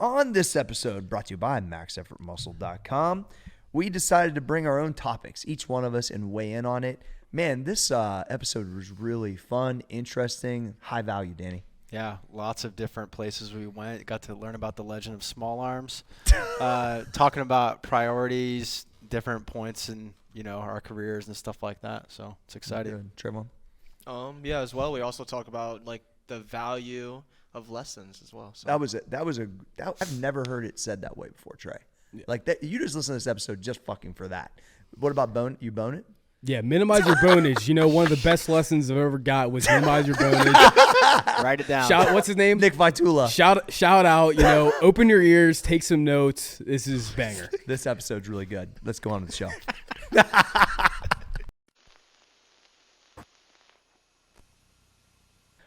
On this episode, brought to you by MaxEffortMuscle.com, we decided to bring our own topics, each one of us, and weigh in on it. Man, this episode was really fun, interesting, high value, Danny. Yeah, lots of different places we went. Got to learn about the legend of small arms, talking about priorities, different points in our careers and stuff like that. So it's exciting. Trevor? Yeah, as well. We also talk about like the value of lessons as well. So. I've never heard it said that way before, Trey. Yeah. Like that, you just listen to this episode just fucking for that. What about bone? You bone it? Yeah, minimize your bonage. One of the best lessons I've ever got was minimize your bonage. Write it down. What's his name? Nick Vitula. Shout out. Open your ears, take some notes. This is banger. This episode's really good. Let's go on with the show.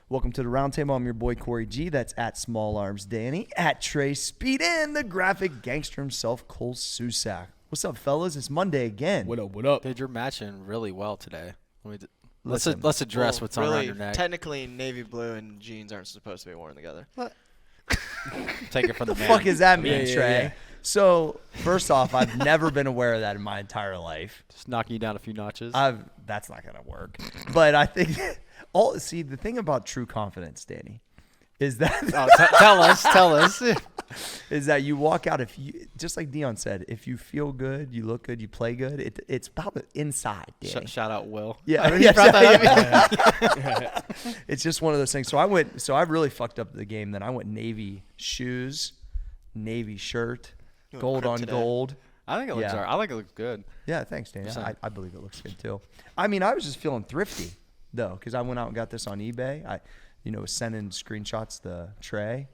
Welcome to the Roundtable. I'm your boy Corey G. That's at Small Arms Danny, at Trey Speed, and the graphic gangster himself, Cole Susak. What's up, fellas? It's Monday again. What up? Dude, you're matching really well today. Let's address what's on around your neck. Technically, navy blue and jeans aren't supposed to be worn together. What? Take it from the man. What the fuck does that mean, Yeah. Trey? So, first off, I've never been aware of that in my entire life. Just knocking you down a few notches. That's not going to work. But I think the thing about true confidence, Danny, is that tell us. is that you walk out, if you, just like Dion said, if you feel good, you look good, you play good, it's about the inside, Danny. Shout out Will. Yeah, it's just one of those things. So I really fucked up the game. Then I went navy shoes, navy shirt, gold on gold. I think it looks I think it looks good. Yeah, thanks, Danny. I believe it looks good too. I mean, I was just feeling thrifty though, because I went out and got this on eBay. I was sending screenshots to Trey.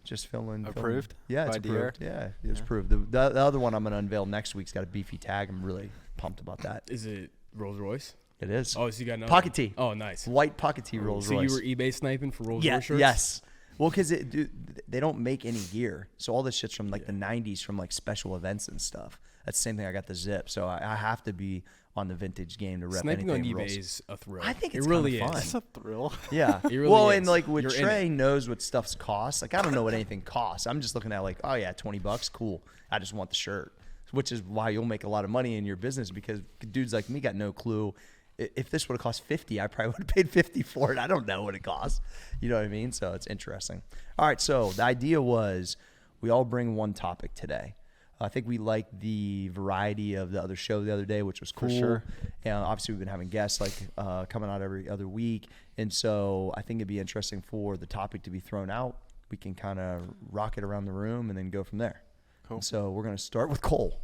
Just approved? Yeah, it's approved. Yeah, it was approved. The other one I'm going to unveil next week's got a beefy tag. I'm really pumped about that. Is it Rolls Royce? It is. Oh, so you got another Pocket one. tee. Oh, nice. White pocket tee Rolls Royce. So you were eBay sniping for Rolls Royce shirts? Yes. Well, because they don't make any gear. So all this shit's from like the 90s, from like special events and stuff. That's the same thing. I got the zip. So I have to be on the vintage game to rep sniping anything. On eBay is a thrill. I think it's really fun. It's a thrill. Yeah. It really is. And like with You're Trey knows what stuff's costs. Like I don't know what anything costs. I'm just looking at like, oh yeah, $20, cool. I just want the shirt, which is why you'll make a lot of money in your business, because dudes like me got no clue. If this would have cost $50, I probably would have paid $50 for it. I don't know what it costs. You know what I mean? So it's interesting. All right. So the idea was we all bring one topic today. I think we liked the variety of the other show the other day, which was cool. For sure. And obviously we've been having guests coming out every other week. And so I think it'd be interesting for the topic to be thrown out. We can kind of rock it around the room and then go from there. Cool. And so we're going to start with Cole.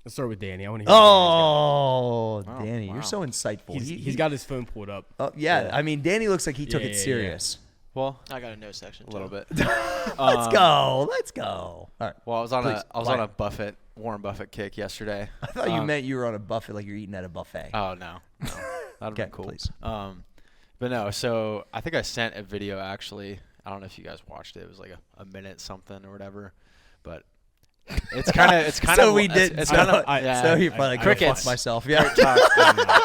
Let's start with Danny. I want to hear Danny, wow. You're so insightful. He's got his phone pulled up. Yeah. I mean, Danny looks like he took it serious. Yeah. Well, I got a no section a little bit. Let's go. All right. Well, I was on a Warren Buffett kick yesterday. I thought you meant you were on a buffet, like you're eating at a buffet. Oh no, that'd be cool. Please. But no. So I think I sent a video actually. I don't know if you guys watched it. It was like a minute something or whatever, but. It's kind of. So we did. It's so, kind of. So he probably crickets. Fuck myself. Yeah.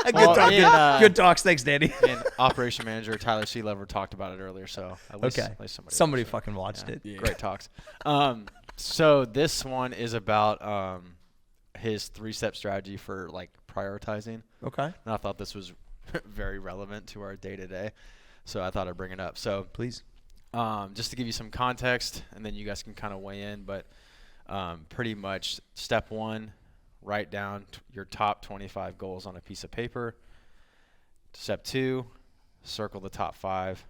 Good Good talks. Thanks, Danny. And operation manager Tyler Sealever talked about it earlier, so at least somebody fucking watched it. Yeah. Great talks. So this one is about his 3-step strategy for like prioritizing. Okay. And I thought this was very relevant to our day to day, so I thought I'd bring it up. So please, just to give you some context, and then you guys can kind of weigh in, but. Pretty much step 1, write down your top 25 goals on a piece of paper. Step 2, circle the top 5.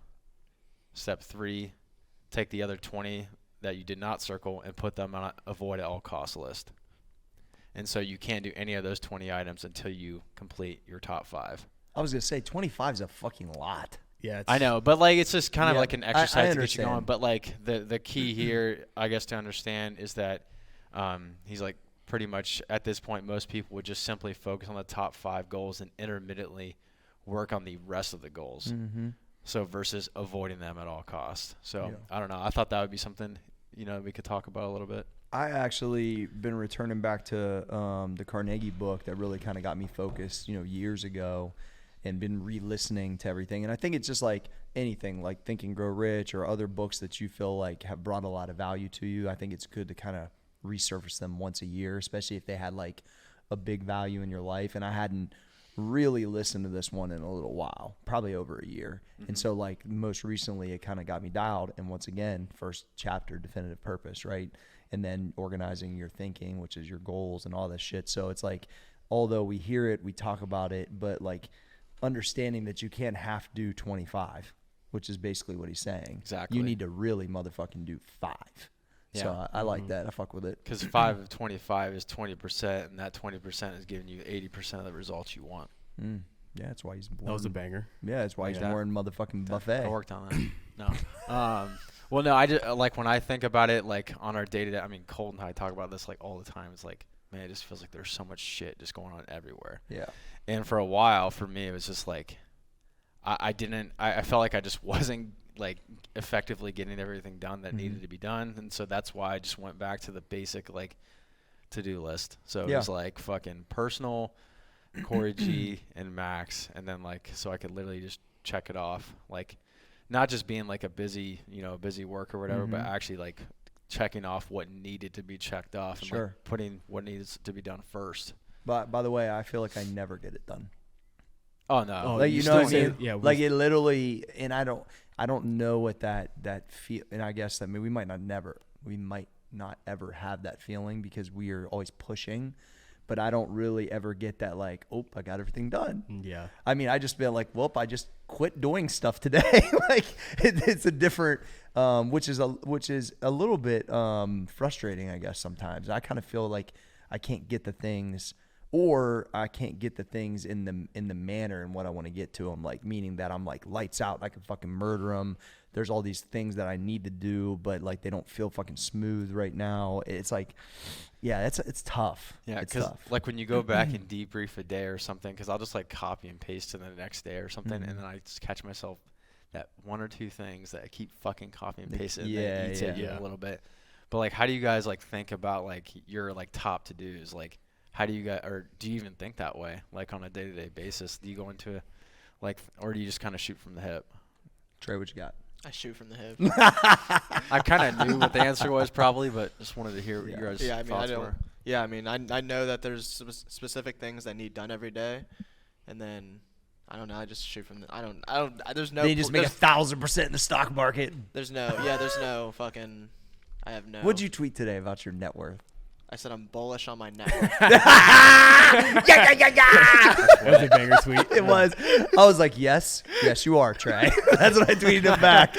Step 3, take the other 20 that you did not circle and put them on a avoid at all costs list. And so you can't do any of those 20 items until you complete your top 5. I was going to say 25 is a fucking lot. Yeah, I know, but like it's just kind of like an exercise to get you understand. going. But like the key here, I guess, to understand is that he's like pretty much at this point, most people would just simply focus on the top 5 goals and intermittently work on the rest of the goals. Mm-hmm. So versus avoiding them at all costs. So I don't know. I thought that would be something we could talk about a little bit. I actually been returning back to the Carnegie book that really kind of got me focused, years ago. and been re-listening to everything. And I think it's just like anything, like Think and Grow Rich or other books that you feel like have brought a lot of value to you. I think it's good to kind of resurface them once a year, especially if they had like a big value in your life. And I hadn't really listened to this one in a little while, probably over a year. And so like most recently it kind of got me dialed. And once again, first chapter, definitive purpose, right? And then organizing your thinking, which is your goals and all this shit. So it's like, although we hear it, we talk about it, but like understanding that you can't half do 25, which is basically what he's saying. Exactly. You need to really motherfucking do 5. Yeah. So I like that. I fuck with it. Because 5 of 25 is 20%, and that 20% is giving you 80% of the results you want. Yeah, that's why he's born. That was a banger. Yeah, that's why he's Yeah. born motherfucking I buffet. worked on that. No. Well, no, I just, like when I think about it, like on our day-to-day, I mean, Colt and I talk about this like all the time. It's like, man, it just feels like there's so much shit just going on everywhere. Yeah. And for a while, for me, it was just like, I felt like I just wasn't like effectively getting everything done that needed to be done. And so that's why I just went back to the basic like to-do list. So it was like fucking personal, Corey G and Max. And then like, so I could literally just check it off. Like not just being like a busy work or whatever, but actually like checking off what needed to be checked off and like putting what needs to be done first. But by the way, I feel like I never get it done. Oh no. Oh, Like, you you know what I still mean? say- yeah, Like it literally, and I don't know what that feel, and I guess, I mean, we might not ever have that feeling because we are always pushing, but I don't really ever get that like, oh, I got everything done. Yeah. I mean, I just feel like, well, I just quit doing stuff today. Like it's a different, which is a little bit frustrating, I guess. Sometimes I kind of feel like I can't get the things, or I can't get the things in the manner and what I want to get to them. Like meaning that I'm like lights out, I can fucking murder them. There's all these things that I need to do, but like they don't feel fucking smooth right now. It's like, yeah, it's tough. Yeah, it's because tough. like when you go back and debrief a day or something, because I'll just like copy and paste to the next day or something, and then I just catch myself that 1 or 2 things that I keep fucking copy and pasting, and then it eats at you a little bit. But like, how do you guys like think about like your like top to dos? Like, how do you guys, or do you even think that way? Like on a day-to-day basis, do you go into like, or do you just kind of shoot from the hip? Trey, what you got? I shoot from the hip. I kind of knew what the answer was probably, but just wanted to hear what your guys' Yeah, I mean, thoughts were. Yeah, I mean, I know that there's specific things that need done every day, and then I don't know. I just shoot from the. I don't. There's no. They just make 1,000% in the stock market. There's no. Yeah, there's no fucking. I have no. What'd you tweet today about your net worth? I said I'm bullish on my network. That was a banger tweet. It was. I was like, yes, you are, Trey. That's what I tweeted him back.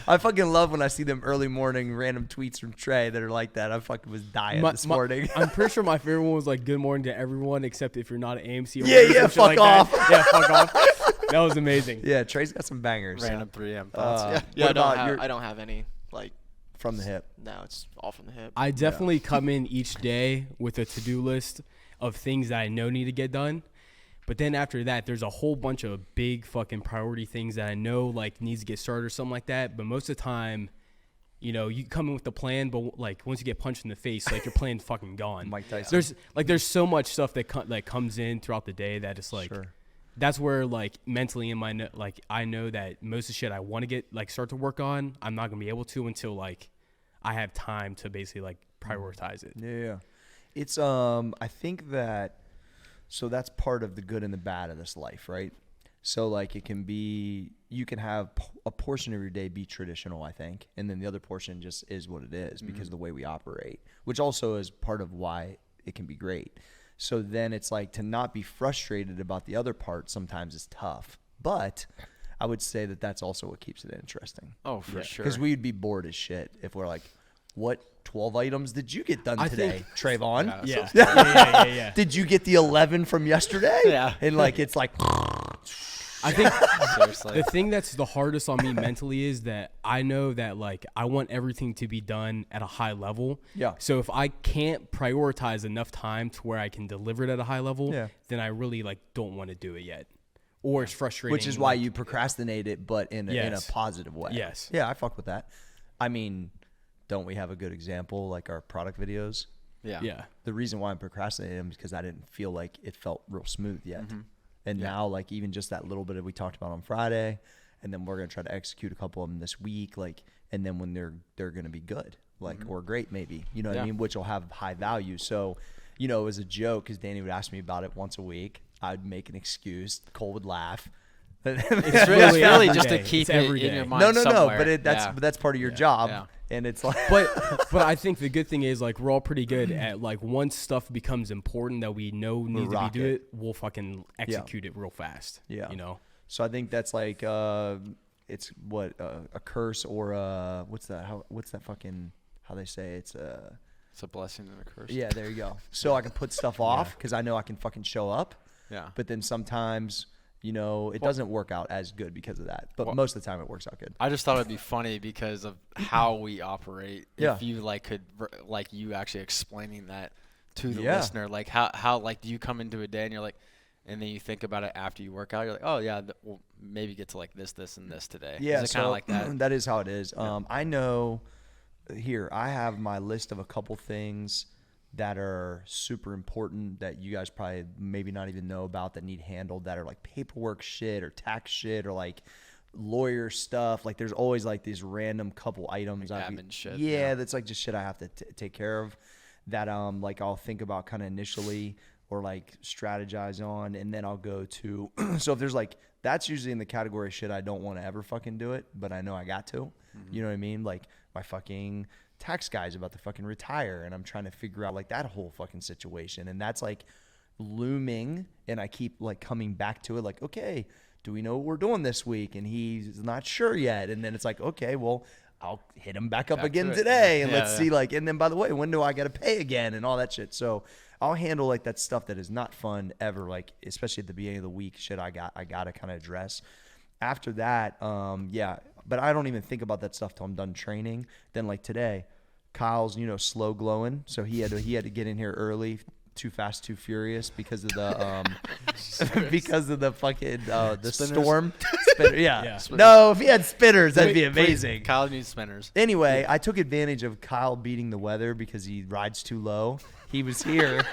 I fucking love when I see them early morning random tweets from Trey that are like that. I fucking was dying this morning. I'm pretty sure my favorite one was like "Good morning to everyone," except if you're not an AMC. Or Yeah, fuck off. Yeah, fuck off. That was amazing. Yeah, Trey's got some bangers. Random 3M thoughts. Yeah, What about I don't have any like. from the hip? No, it's all from the hip. I definitely come in each day with a to-do list of things that I know need to get done. But then after that, there's a whole bunch of big fucking priority things that I know like needs to get started or something like that. But most of the time, you know, you come in with the plan, but like once you get punched in the face, like your plan's fucking gone. Mike Tyson. There's so much stuff that comes in throughout the day that it's like, Sure. that's where like mentally in my like I know that most of the shit I want to get like start to work on, I'm not gonna be able to until like I have time to basically like prioritize it. Yeah. It's I think that, so that's part of the good and the bad of this life, right? So like it can be, you can have a portion of your day be traditional, I think, and then the other portion just is what it is because of the way we operate, which also is part of why it can be great. So then it's like to not be frustrated about the other part sometimes is tough, but I would say that that's also what keeps it interesting. Oh, for sure. Because we'd be bored as shit if we're like, what 12 items did you get done I today, Trayvon? Yeah. Yeah. Did you get the 11 from yesterday? Yeah. And like, it's like, I think Seriously. the thing that's the hardest on me mentally is that I know that like I want everything to be done at a high level. Yeah. So if I can't prioritize enough time to where I can deliver it at a high level, then I really like don't want to do it yet. Or it's frustrating. which is why you procrastinate it, but in a Yes. positive way. Yes. Yeah, I fuck with that. I mean, don't we have a good example like our product videos? Yeah. Yeah. The reason why I'm procrastinating them is because I didn't feel like it felt real smooth yet. And now, like, even just that little bit of we talked about on Friday, and then we're going to try to execute a couple of them this week, like, and then when they're going to be good, like, or great maybe, you know what I mean, which will have high value. So, you know, it was a joke because Danny would ask me about it once a week. I'd make an excuse. Cole would laugh. It's really just to keep it in your mind somewhere. But that's part of your job, and it's like. But I think the good thing is, like, we're all pretty good at, like, once stuff becomes important that we know needs to be doing, we'll fucking execute it real fast. Yeah, you know. So I think that's like it's what a curse or what's that fucking how they say it's a blessing and a curse. Yeah, there you go. So I can put stuff off because I know I can fucking show up. Yeah. But then sometimes, you know, it doesn't work out as good because of that. But most of the time it works out good. I just thought it'd be funny because of how we operate. If you could you actually explaining that to the listener, like how like do you come into a day and you're like, and then you think about it after you work out, you're like, oh yeah, we'll maybe get to like this, and this today. Yeah, is it kind of like that? That is how it is. I know. Here, I have my list of a couple things that are super important that you guys probably maybe not even know about that need handled, that are like paperwork shit or tax shit or like lawyer stuff. Like there's always like these random couple items. Like admin shit. Yeah, that's like just shit I have to take care of that like I'll think about kind of initially or like strategize on, and then I'll go to so if there's like that's usually in the category of shit I don't want to ever fucking do it, but I know I got to. You know what I mean? Like my fucking tax guy's about to fucking retire, and I'm trying to figure out like that whole fucking situation, and that's like looming, and I keep like coming back to it like, okay, do we know what we're doing this week? And he's not sure yet, and then it's like, okay, well, I'll hit him back up again today, and let's see, like, and then by the way, when do I got to pay again and all that shit. So I'll handle like that stuff that is not fun ever, like especially at the beginning of the week, shit I got to kind of address. After that, but I don't even think about that stuff till I'm done training. Then like today, Kyle's, you know, slow glowing, so he had to get in here early, too fast, too furious because of the because of the fucking the storm. No, if he had spinners, that'd be amazing. Kyle needs spinners. Anyway, I took advantage of Kyle beating the weather because he rides too low. He was here.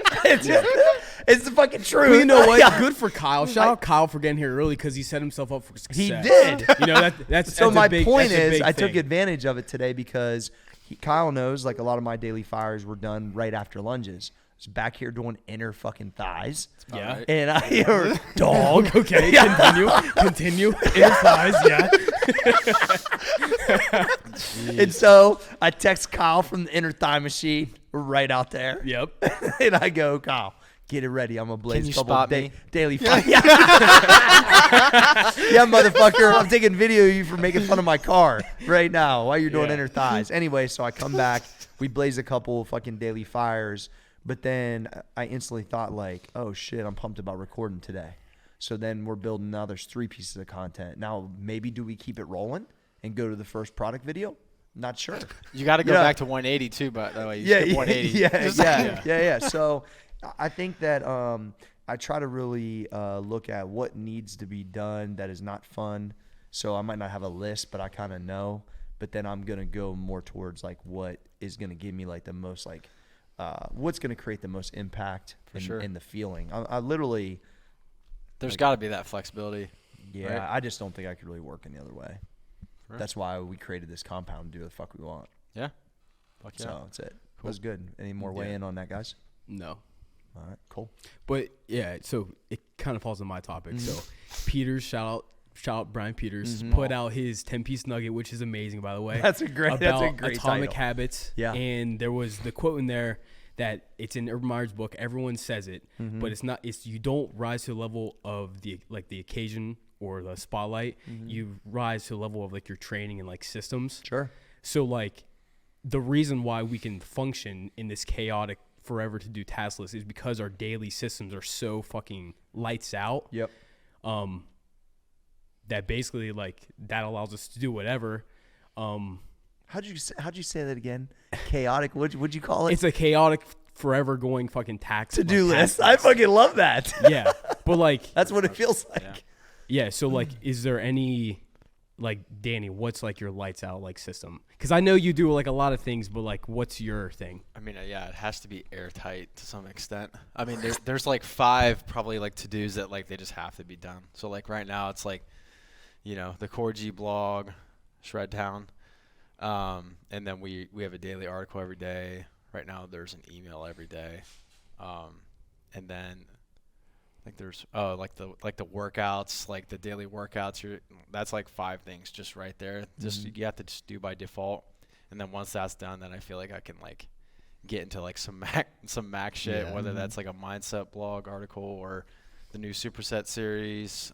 It's the fucking truth. Well, you know what? Good for Kyle. Shout out Kyle for getting here early because he set himself up for success. He did. You know that's so. My big, point is, I took advantage of it today because Kyle knows like a lot of my daily fires were done right after lunges. I was back here doing inner fucking thighs. Yeah. Right. And I hear dog. Okay. Continue. Inner thighs. Yeah. And so I text Kyle from the inner thigh machine. We're right out there. Yep. And I go, Kyle, get it ready. I'm gonna blaze Can you a couple spot me? daily fires. Yeah, motherfucker. I'm taking video of you for making fun of my car right now while you're doing inner thighs. Anyway, so I come back. We blaze a couple fucking daily fires. But then I instantly thought like, oh shit, I'm pumped about recording today. So then we're building now there's 3 pieces of content. Now maybe do we keep it rolling and go to the first product video? Not sure. You got to go back to 180 too, but that way you skip 180. Yeah. So I think that I try to really look at what needs to be done that is not fun. So I might not have a list, but I kind of know. But then I'm going to go more towards like what is going to give me like the most like what's going to create the most impact in the feeling. I literally. There's got to be that flexibility. Yeah, right? I just don't think I could really work any other way. Right. That's why we created this compound to do what the fuck we want. Yeah. Fuck yeah. So that's it. Cool. It was good. Any more weigh in on that, guys? No. All right, cool. But yeah, so it kind of falls on my topic. So Peters, shout out Brian Peters, put out his 10-piece nugget, which is amazing, by the way. That's a great Atomic title. Habits. Yeah. And there was the quote in there that it's in Urban Meyer's book. Everyone says it, but it's not. It's you don't rise to the level of the occasion or the spotlight. You rise to the level of like your training and like systems. Sure. So like the reason why we can function in this chaotic forever to do task list is because our daily systems are so fucking lights out. Yep. That basically like that allows us to do whatever. How'd you say that again? Chaotic. What'd you call it? It's a chaotic, forever going fucking to-do list. I fucking love that. Yeah, but like that's what it feels like. Yeah. So like, is there any like Danny, what's like your lights out like system? Because I know you do like a lot of things, but like what's your thing? I mean, yeah, it has to be airtight to some extent. I mean, there's like 5 probably like to-dos that like they just have to be done. So like right now it's like, you know, the Core G blog, Shred Town, and then we have a daily article every day. Right now there's an email every day, and then like there's like the workouts, like the daily workouts. That's like 5 things just right there. Just you have to just do by default, and then once that's done, then I feel like I can like get into like some Mac shit, whether that's like a mindset blog article or the new Superset series.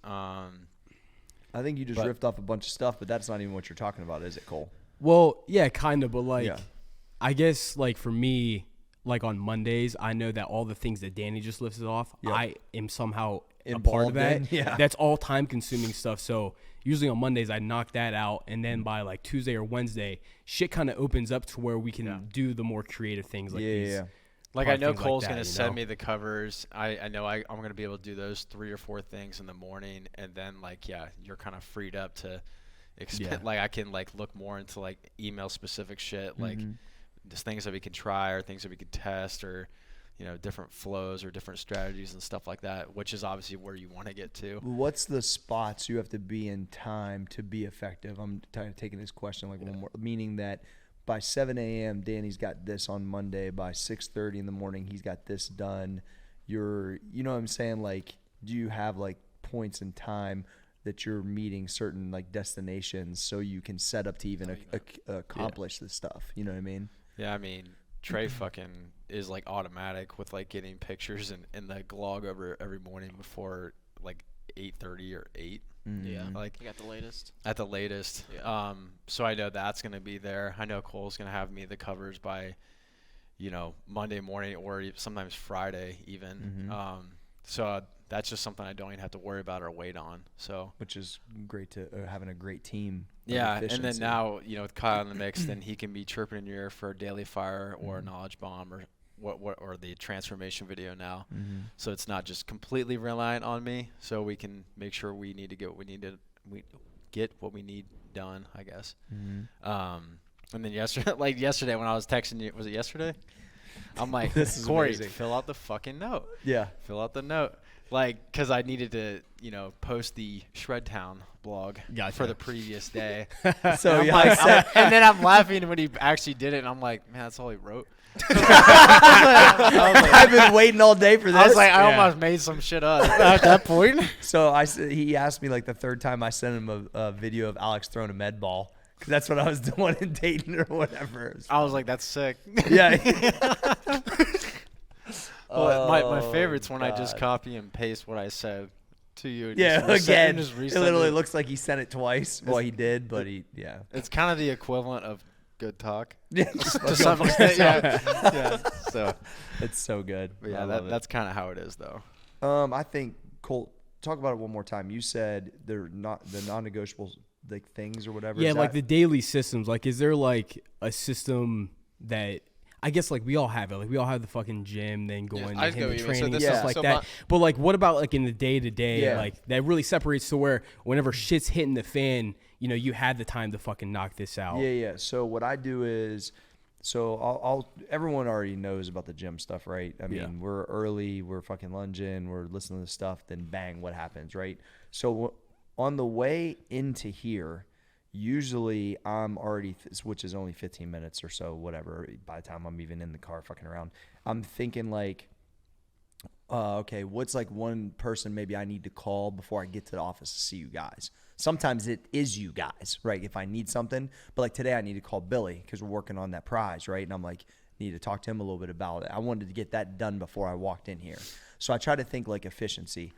I think you just riffed off a bunch of stuff, but that's not even what you're talking about, is it, Cole? Well, yeah, kind of, but like, I guess like for me, like on Mondays, I know that all the things that Danny just listed off, I am somehow a part of that. Yeah. That's all time consuming stuff. So usually on Mondays, I knock that out. And then by like Tuesday or Wednesday, shit kind of opens up to where we can do the more creative things like these. Like I know things Cole's like that, going to send me the covers. I know I'm going to be able to do those 3 or 4 things in the morning. And then like, you're kind of freed up to like I can like look more into like email specific shit, like just things that we can try or things that we could test or, you know, different flows or different strategies and stuff like that, which is obviously where you want to get to. What's the spots you have to be in time to be effective? I'm taking this question like one more, meaning that by 7 a.m. Danny's got this on Monday. By 6:30 in the morning, he's got this done. You know what I'm saying? Like, do you have like points in time that you're meeting certain like destinations so you can set up to even accomplish this stuff? You know what I mean? Yeah, I mean, Trey fucking is like automatic with like getting pictures in the log over every morning before like 8:30 or 8. Yeah, like you got the latest. At the latest. Yeah. So I know that's gonna be there. I know Cole's gonna have me the covers by, you know, Monday morning or sometimes Friday even. So that's just something I don't even have to worry about or wait on. So which is great to having a great team. Yeah, and then now, you know, with Kyle in the mix, then he can be chirping in your ear for a daily fire or a knowledge bomb or what or the transformation video now. So it's not just completely reliant on me. So we can make sure we need to get what we need done, I guess. And then yesterday when I was texting you, was it yesterday? I'm like, Corey, fill out the fucking note. Yeah. Fill out the note. Like, because I needed to, you know, post the Shred Town blog for the previous day. So and then I'm laughing when he actually did it, and I'm like, man, that's all he wrote. I've been waiting all day for this. I was like, I almost made some shit up at that point. So he asked me like the third time I sent him a video of Alex throwing a med ball. Because that's what I was doing in Dayton or whatever. I was like, that's sick. Yeah. Well, my favorite's when I just copy and paste what I said to you. Again, it literally looks like he sent it twice. Well, he did, but It's kind of the equivalent of good talk. Yeah. To some extent, yeah. So it's so good. But yeah, that's kind of how it is, though. I think, Colt, talk about it one more time. You said they're not the non-negotiable like things or whatever. Yeah, like the daily systems. Like, is there like a system that I guess like we all have it. Like we all have the fucking gym, then going and the training and stuff like that. But like, what about like in the day to day? Like that really separates to where whenever shit's hitting the fan, you know, you had the time to fucking knock this out. Yeah. So what I do is, I'll everyone already knows about the gym stuff, right? I mean, we're early, we're fucking lunging, we're listening to stuff, then bang, what happens, right? So on the way into here, usually I'm already, which is only 15 minutes or so, whatever, by the time I'm even in the car fucking around, I'm thinking like, okay, what's like one person maybe I need to call before I get to the office to see you guys? Sometimes it is you guys, right? If I need something, but like today I need to call Billy because we're working on that prize, right? And I'm like, need to talk to him a little bit about it. I wanted to get that done before I walked in here. So I try to think like efficiency.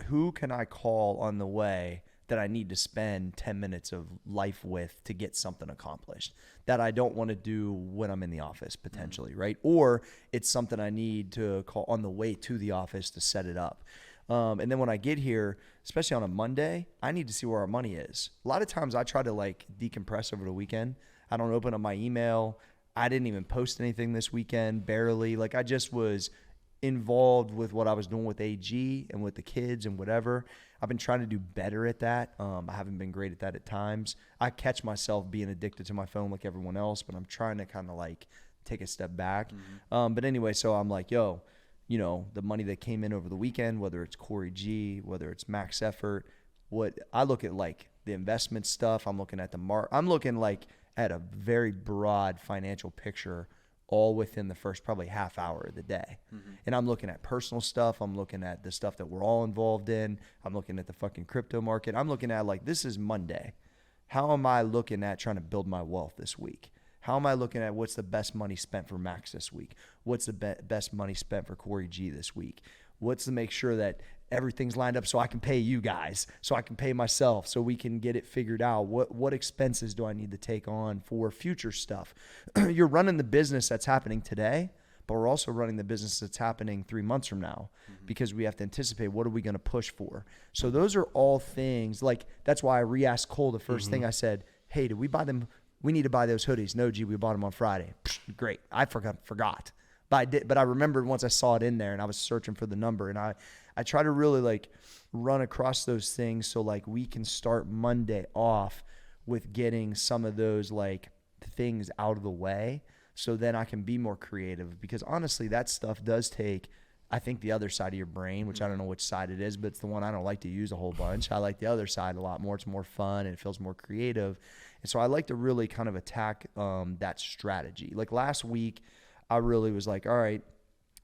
Who can I call on the way that I need to spend 10 minutes of life with to get something accomplished that I don't want to do when I'm in the office potentially, right? Or it's something I need to call on the way to the office to set it up. And then when I get here, especially on a Monday, I need to see where our money is. A lot of times I try to like decompress over the weekend. I don't open up my email. I didn't even post anything this weekend, barely. Like I just was involved with what I was doing with AG and with the kids and whatever. I've been trying to do better at that. I haven't been great at that at times. I catch myself being addicted to my phone like everyone else, but I'm trying to kind of like take a step back. But anyway, so I'm like, yo, you know, the money that came in over the weekend, whether it's Corey G, whether it's max effort, what I look at like the investment stuff. I'm looking at I'm looking like at a very broad financial picture all within the first probably half hour of the day. And I'm looking at personal stuff. I'm looking at the stuff that we're all involved in. I'm looking at the fucking crypto market. I'm looking at like, this is Monday. How am I looking at trying to build my wealth this week? How am I looking at what's the best money spent for Max this week? What's the best money spent for Corey G this week? What's to make sure that everything's lined up so I can pay you guys, so I can pay myself, so we can get it figured out? What expenses do I need to take on for future stuff? You're running the business that's happening today, but we're also running the business that's happening 3 months from now, because we have to anticipate what are we going to push for. So those are all things, like that's why I re-asked Cole the first thing I said, hey, did we buy them? We need to buy those hoodies. No, G, we bought them on Friday. Great. I forgot. But I remembered once I saw it in there and I was searching for the number, and I try to really like run across those things so like we can start Monday off with getting some of those like things out of the way, so then I can be more creative, because honestly that stuff does take, I think, the other side of your brain, which I don't know which side it is, but it's the one I don't like to use a whole bunch. I like the other side a lot more. It's more fun and it feels more creative. And so I like to really kind of attack that strategy. Like last week, I really was like, all right,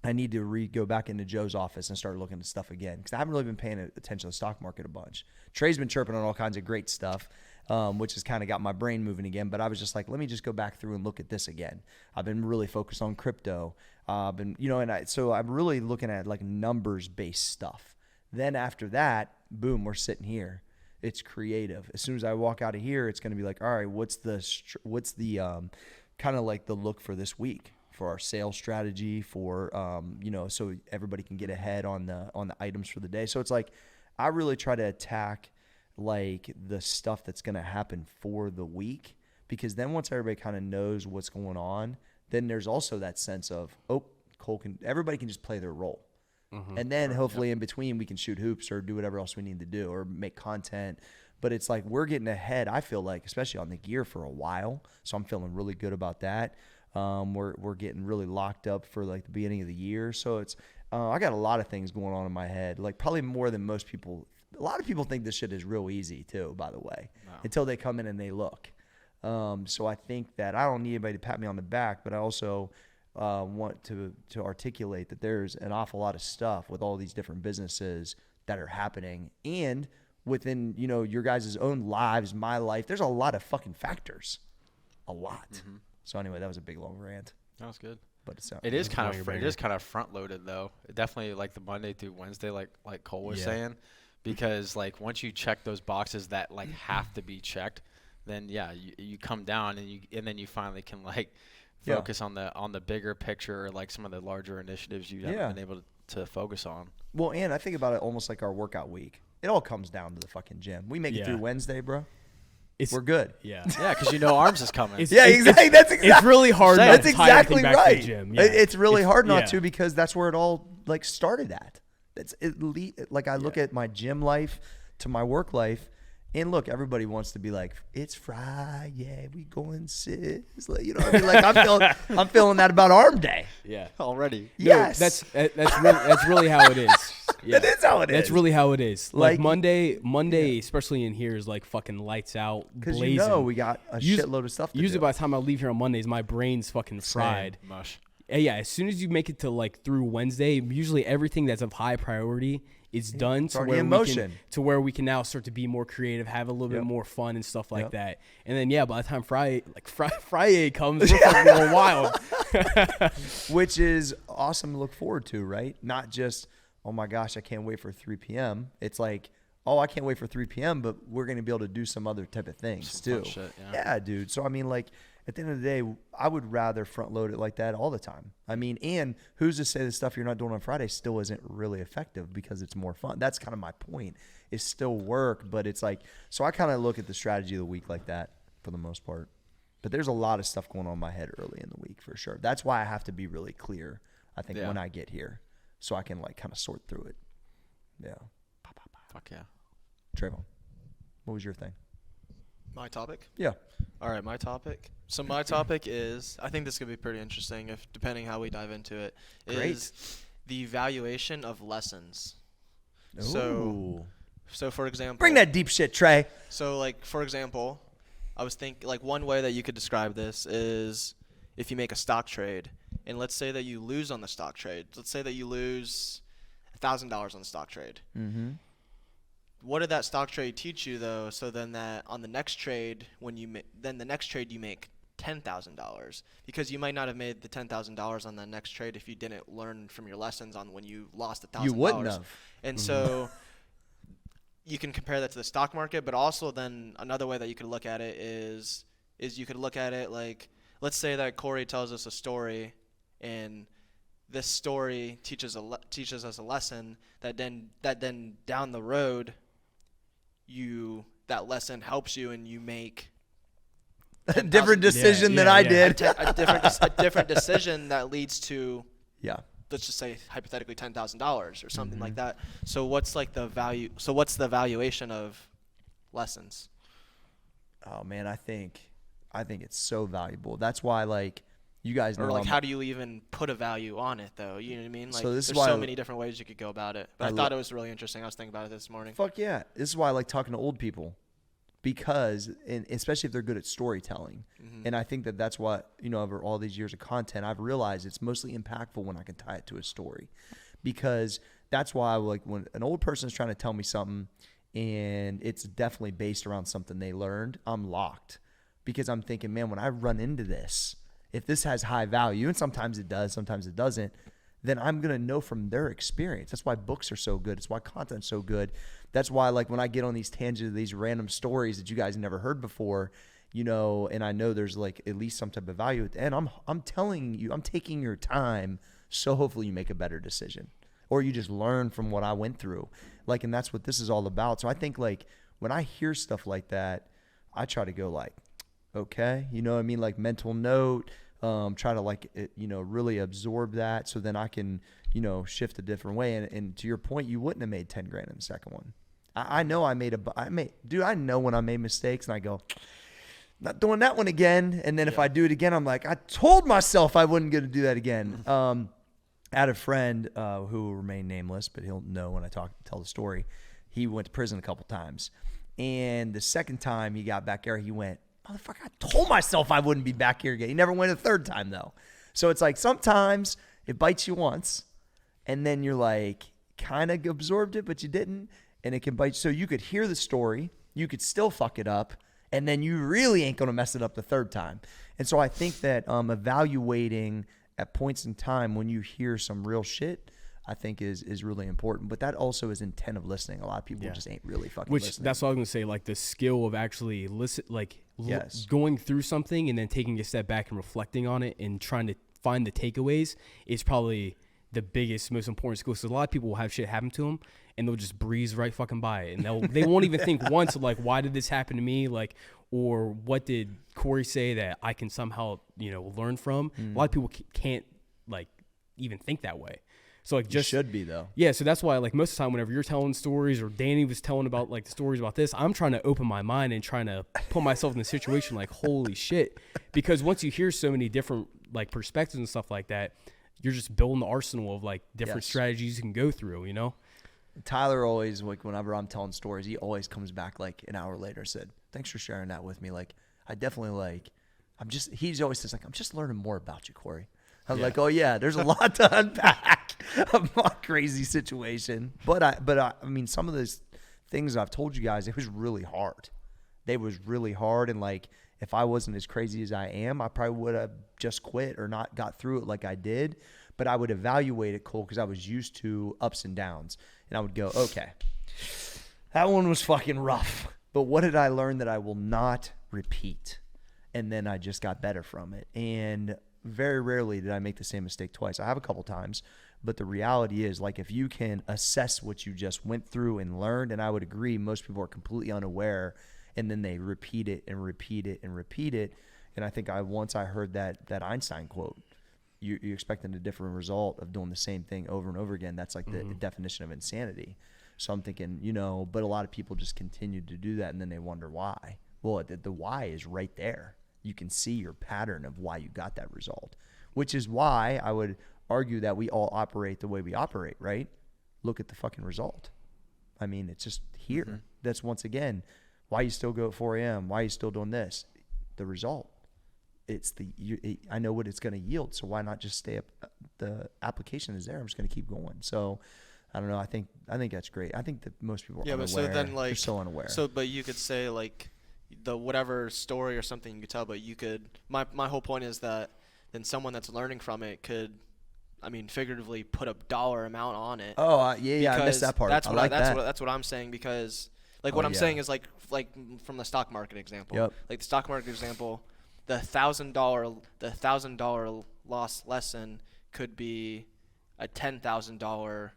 I need to go back into Joe's office and start looking at stuff again, because I haven't really been paying attention to the stock market a bunch. Trey's been chirping on all kinds of great stuff, which has kind of got my brain moving again. But I was just like, let me just go back through and look at this again. I've been really focused on crypto. So I'm really looking at like numbers-based stuff. Then after that, boom, we're sitting here. It's creative. As soon as I walk out of here, it's going to be like, all right, what's the kind of like the look for this week for our sales strategy, for so everybody can get ahead on the items for the day. So it's like I really try to attack like the stuff that's going to happen for the week, because then once everybody kind of knows what's going on, then there's also that sense of, everybody can just play their role. And then hopefully in between we can shoot hoops or do whatever else we need to do or make content. But it's like we're getting ahead, I feel like, especially on the gear for a while. So I'm feeling really good about that. We're getting really locked up for like the beginning of the year. So it's I got a lot of things going on in my head, like probably more than most people. A lot of people think this shit is real easy too, by the way, until they come in and they look. So I think that I don't need anybody to pat me on the back, but I also want to articulate that there's an awful lot of stuff with all these different businesses that are happening, and within your guys' own lives, my life, there's a lot of fucking factors, a lot. So anyway, that was a big long rant. That was good. But it is kind of front loaded though. It definitely like the Monday through Wednesday, like Cole was saying, because like once you check those boxes that like have to be checked, then you come down and then you finally can like focus on the bigger picture, or like some of the larger initiatives you haven't been able to focus on. Well, and I think about it almost like our workout week. It all comes down to the fucking gym. We make it through Wednesday, bro. We're good. Yeah, because arms is coming. Exactly. It's really hard. That's exactly right. To the gym. Yeah. It's really hard not to, because that's where it all like started at. Like I look at my gym life to my work life, and look, everybody wants to be like, it's Friday, we going sis. Like, you know what I mean? Like I'm feeling that about arm day. Yeah, already. Yes, no, that's really how it is. Yeah. That is how it is. That's really how it is. Like Monday, especially in here, is like fucking lights out, because blazing. We got a shitload of stuff to usually do. by the time I leave here on Mondays, my brain's fucking fried. Mush. Yeah, as soon as you make it to like through Wednesday, usually everything that's of high priority is done to where we can now start to be more creative, have a little bit more fun and stuff like that. And then by the time Friday comes, we're fucking going wild. Which is awesome to look forward to, right? Not just, oh my gosh, I can't wait for 3 p.m. It's like, oh, I can't wait for 3 p.m., but we're going to be able to do some other type of things too. Shit, yeah, dude. So I mean, like, at the end of the day, I would rather front load it like that all the time. I mean, and who's to say the stuff you're not doing on Friday still isn't really effective because it's more fun? That's kind of my point. It's still work, but it's like, so I kind of look at the strategy of the week like that for the most part. But there's a lot of stuff going on in my head early in the week for sure. That's why I have to be really clear, I think, when I get here. so I can like kind of sort through it. Yeah. Fuck yeah. Trayvon, what was your thing? My topic? Yeah. All right, my topic. So my topic is, I think this could be pretty interesting if depending how we dive into it, Great. is the evaluation of lessons. Ooh. So for example, Bring that deep shit, Trey. So like for example, I was thinking like one way that you could describe this is if you make a stock trade and let's say that you lose on the stock trade. Let's say that you lose $1,000 on the stock trade. Mm-hmm. What did that stock trade teach you though? So then that on the next trade, when you then the next trade you make $10,000 because you might not have made the $10,000 on the next trade if you didn't learn from your lessons on when you lost $1,000. You wouldn't have. And so you can compare that to the stock market, but also then another way that you could look at it is you could look at it like, let's say that Corey tells us a story and this story teaches us a lesson that then down the road that lesson helps you and you make A different decision than I did. a different decision that leads to let's just say hypothetically $10,000 or something like that. So what's the valuation of lessons? Oh man, I think it's so valuable. That's why like you guys know. Or like how do you even put a value on it though? You know what I mean? Like So this is there's why so many different ways you could go about it. But I thought it was really interesting. I was thinking about it this morning. Fuck yeah. This is why I like talking to old people. Because, and especially if they're good at storytelling. And I think that that's what, over all these years of content, I've realized it's mostly impactful when I can tie it to a story. Because that's why, like, when an old person is trying to tell me something and it's definitely based around something they learned, I'm locked. Because I'm thinking, man, when I run into this, if this has high value, and sometimes it does, sometimes it doesn't, then I'm going to know from their experience. That's why books are so good. It's why content's so good. That's why, like, when I get on these tangents, these random stories that you guys never heard before, and I know there's, like, at least some type of value at the end, I'm telling you, I'm taking your time, so hopefully you make a better decision. Or you just learn from what I went through. Like, and that's what this is all about. So I think, like, when I hear stuff like that, I try to go, like, okay, you know what I mean? Like, mental note, try to like, really absorb that so then I can, shift a different way. And to your point, you wouldn't have made 10 grand in the second one. I know I know when I made mistakes and I go, not doing that one again. And then if I do it again, I'm like, I told myself I wasn't going to do that again. I had a friend who will remain nameless, but he'll know when I tell the story. He went to prison a couple times. And the second time he got back there, he went, motherfucker, I told myself I wouldn't be back here again. He never went a third time, though. So it's like sometimes it bites you once, and then you're like kind of absorbed it, but you didn't, and it can bite you. So you could hear the story, you could still fuck it up, and then you really ain't going to mess it up the third time. And so I think that evaluating at points in time when you hear some real shit, I think is really important. But that also is intent of listening. A lot of people just ain't really fucking listening. That's what I was going to say, like the skill of actually Yes. going through something and then taking a step back and reflecting on it and trying to find the takeaways is probably the biggest, most important skill. So a lot of people will have shit happen to them and they'll just breeze right fucking by it. And they won't even think once of like, why did this happen to me? Like, or what did Corey say that I can somehow, learn from? A lot of people can't like even think that way. So like just should be though. Yeah, so that's why like most of the time whenever you're telling stories or Danny was telling about like the stories about this, I'm trying to open my mind and trying to put myself in the situation like holy shit. Because once you hear so many different like perspectives and stuff like that, you're just building the arsenal of like different strategies you can go through, Tyler always, like, whenever I'm telling stories, he always comes back like an hour later and said, thanks for sharing that with me. Like, I definitely he always says like, I'm just learning more about you, Corey. I'm like, oh yeah, there's a lot to unpack of my crazy situation. But I mean, some of those things I've told you guys, it was really hard. They was really hard. And like, if I wasn't as crazy as I am, I probably would have just quit or not got through it like I did. But I would evaluate it, Cole, because I was used to ups and downs. And I would go, okay, that one was fucking rough. But what did I learn that I will not repeat? And then I just got better from it. And very rarely did I make the same mistake twice. I have a couple times. But the reality is, like, if you can assess what you just went through and learned, and I would agree most people are completely unaware, and then they repeat it and repeat it and repeat it. And I think once I heard that Einstein quote, you're expecting a different result of doing the same thing over and over again. That's like the definition of insanity. So I'm thinking, but a lot of people just continue to do that, and then they wonder why. Well, the why is right there. You can see your pattern of why you got that result, which is why I would argue that we all operate the way we operate, right? Look at the fucking result. I mean, it's just here. Mm-hmm. That's once again, why you still go at 4 a.m., why you still doing this? The result. I know what it's going to yield, so why not just stay up? The application is there. I'm just going to keep going. So, I don't know. I think that's great. I think that most people are unaware. But so then they're so unaware. So, but you could say like the whatever story or something you could tell, but you could. My whole point is that then someone that's learning from it could, I mean, figuratively put a dollar amount on it. Oh yeah, I missed that part. That's That's what I'm saying, because like what I'm saying is like from the stock market example. Yep. Like the stock market example. The $1,000 loss lesson could be a $10,000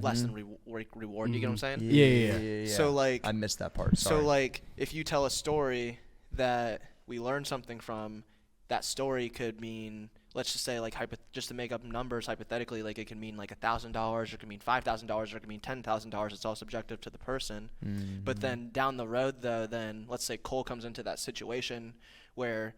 lesson reward. Do you get what I'm saying? Yeah. So like I missed that part. Sorry. So like if you tell a story that we learned something from, that story could mean, let's just say like just to make up numbers hypothetically, like it can mean like $1,000, or it can mean $5,000, or it can mean $10,000. It's all subjective to the person. But then down the road though, then let's say Cole comes into that situation where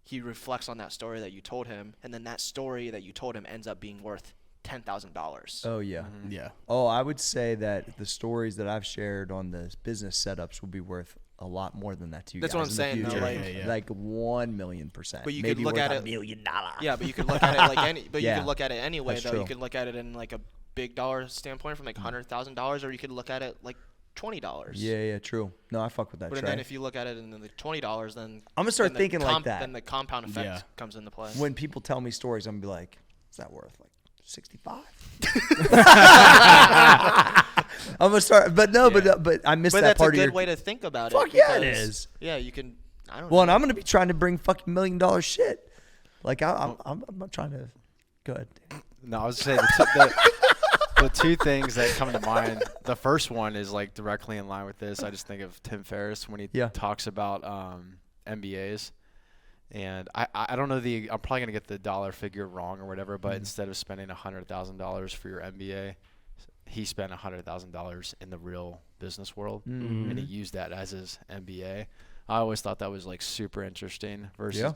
he reflects on that story that you told him, and then that story that you told him ends up being worth $10,000. Oh yeah. Yeah. Oh, I would say that the stories that I've shared on the business setups will be worth a lot more than that to you That's guys what I'm saying, in the though, future. like- Like 1,000,000%. But you Maybe could look worth at it $1 million. Yeah, but you could look at it like any. But Yeah, you could look at it anyway, that's though. true. You could look at it in like a big dollar standpoint, from like $100,000, or you could look at it like $20. Yeah, true. No, I fuck with that. But Trey. then if you look at it in the $20, then I'm gonna start then the thinking like that. Then the compound effect Yeah. comes into play. When people tell me stories, I'm gonna be like, "Is that worth like 65?" I'm gonna start, but I missed But that that's a part of good your. way to think about Fuck it. yeah, it because- is. Yeah, you can. I don't Well, and know. I'm gonna be trying to bring fucking $1 million shit. Like I'm not trying to. Go ahead. No, I was saying the two things that come to mind. The first one is like directly in line with this. I just think of Tim Ferriss when he talks about MBAs. And I don't know I'm probably gonna get the dollar figure wrong or whatever, but instead of spending $100,000 for your MBA, he spent $100,000 in the real business world, and he used that as his MBA. I always thought that was like super interesting. Versus, So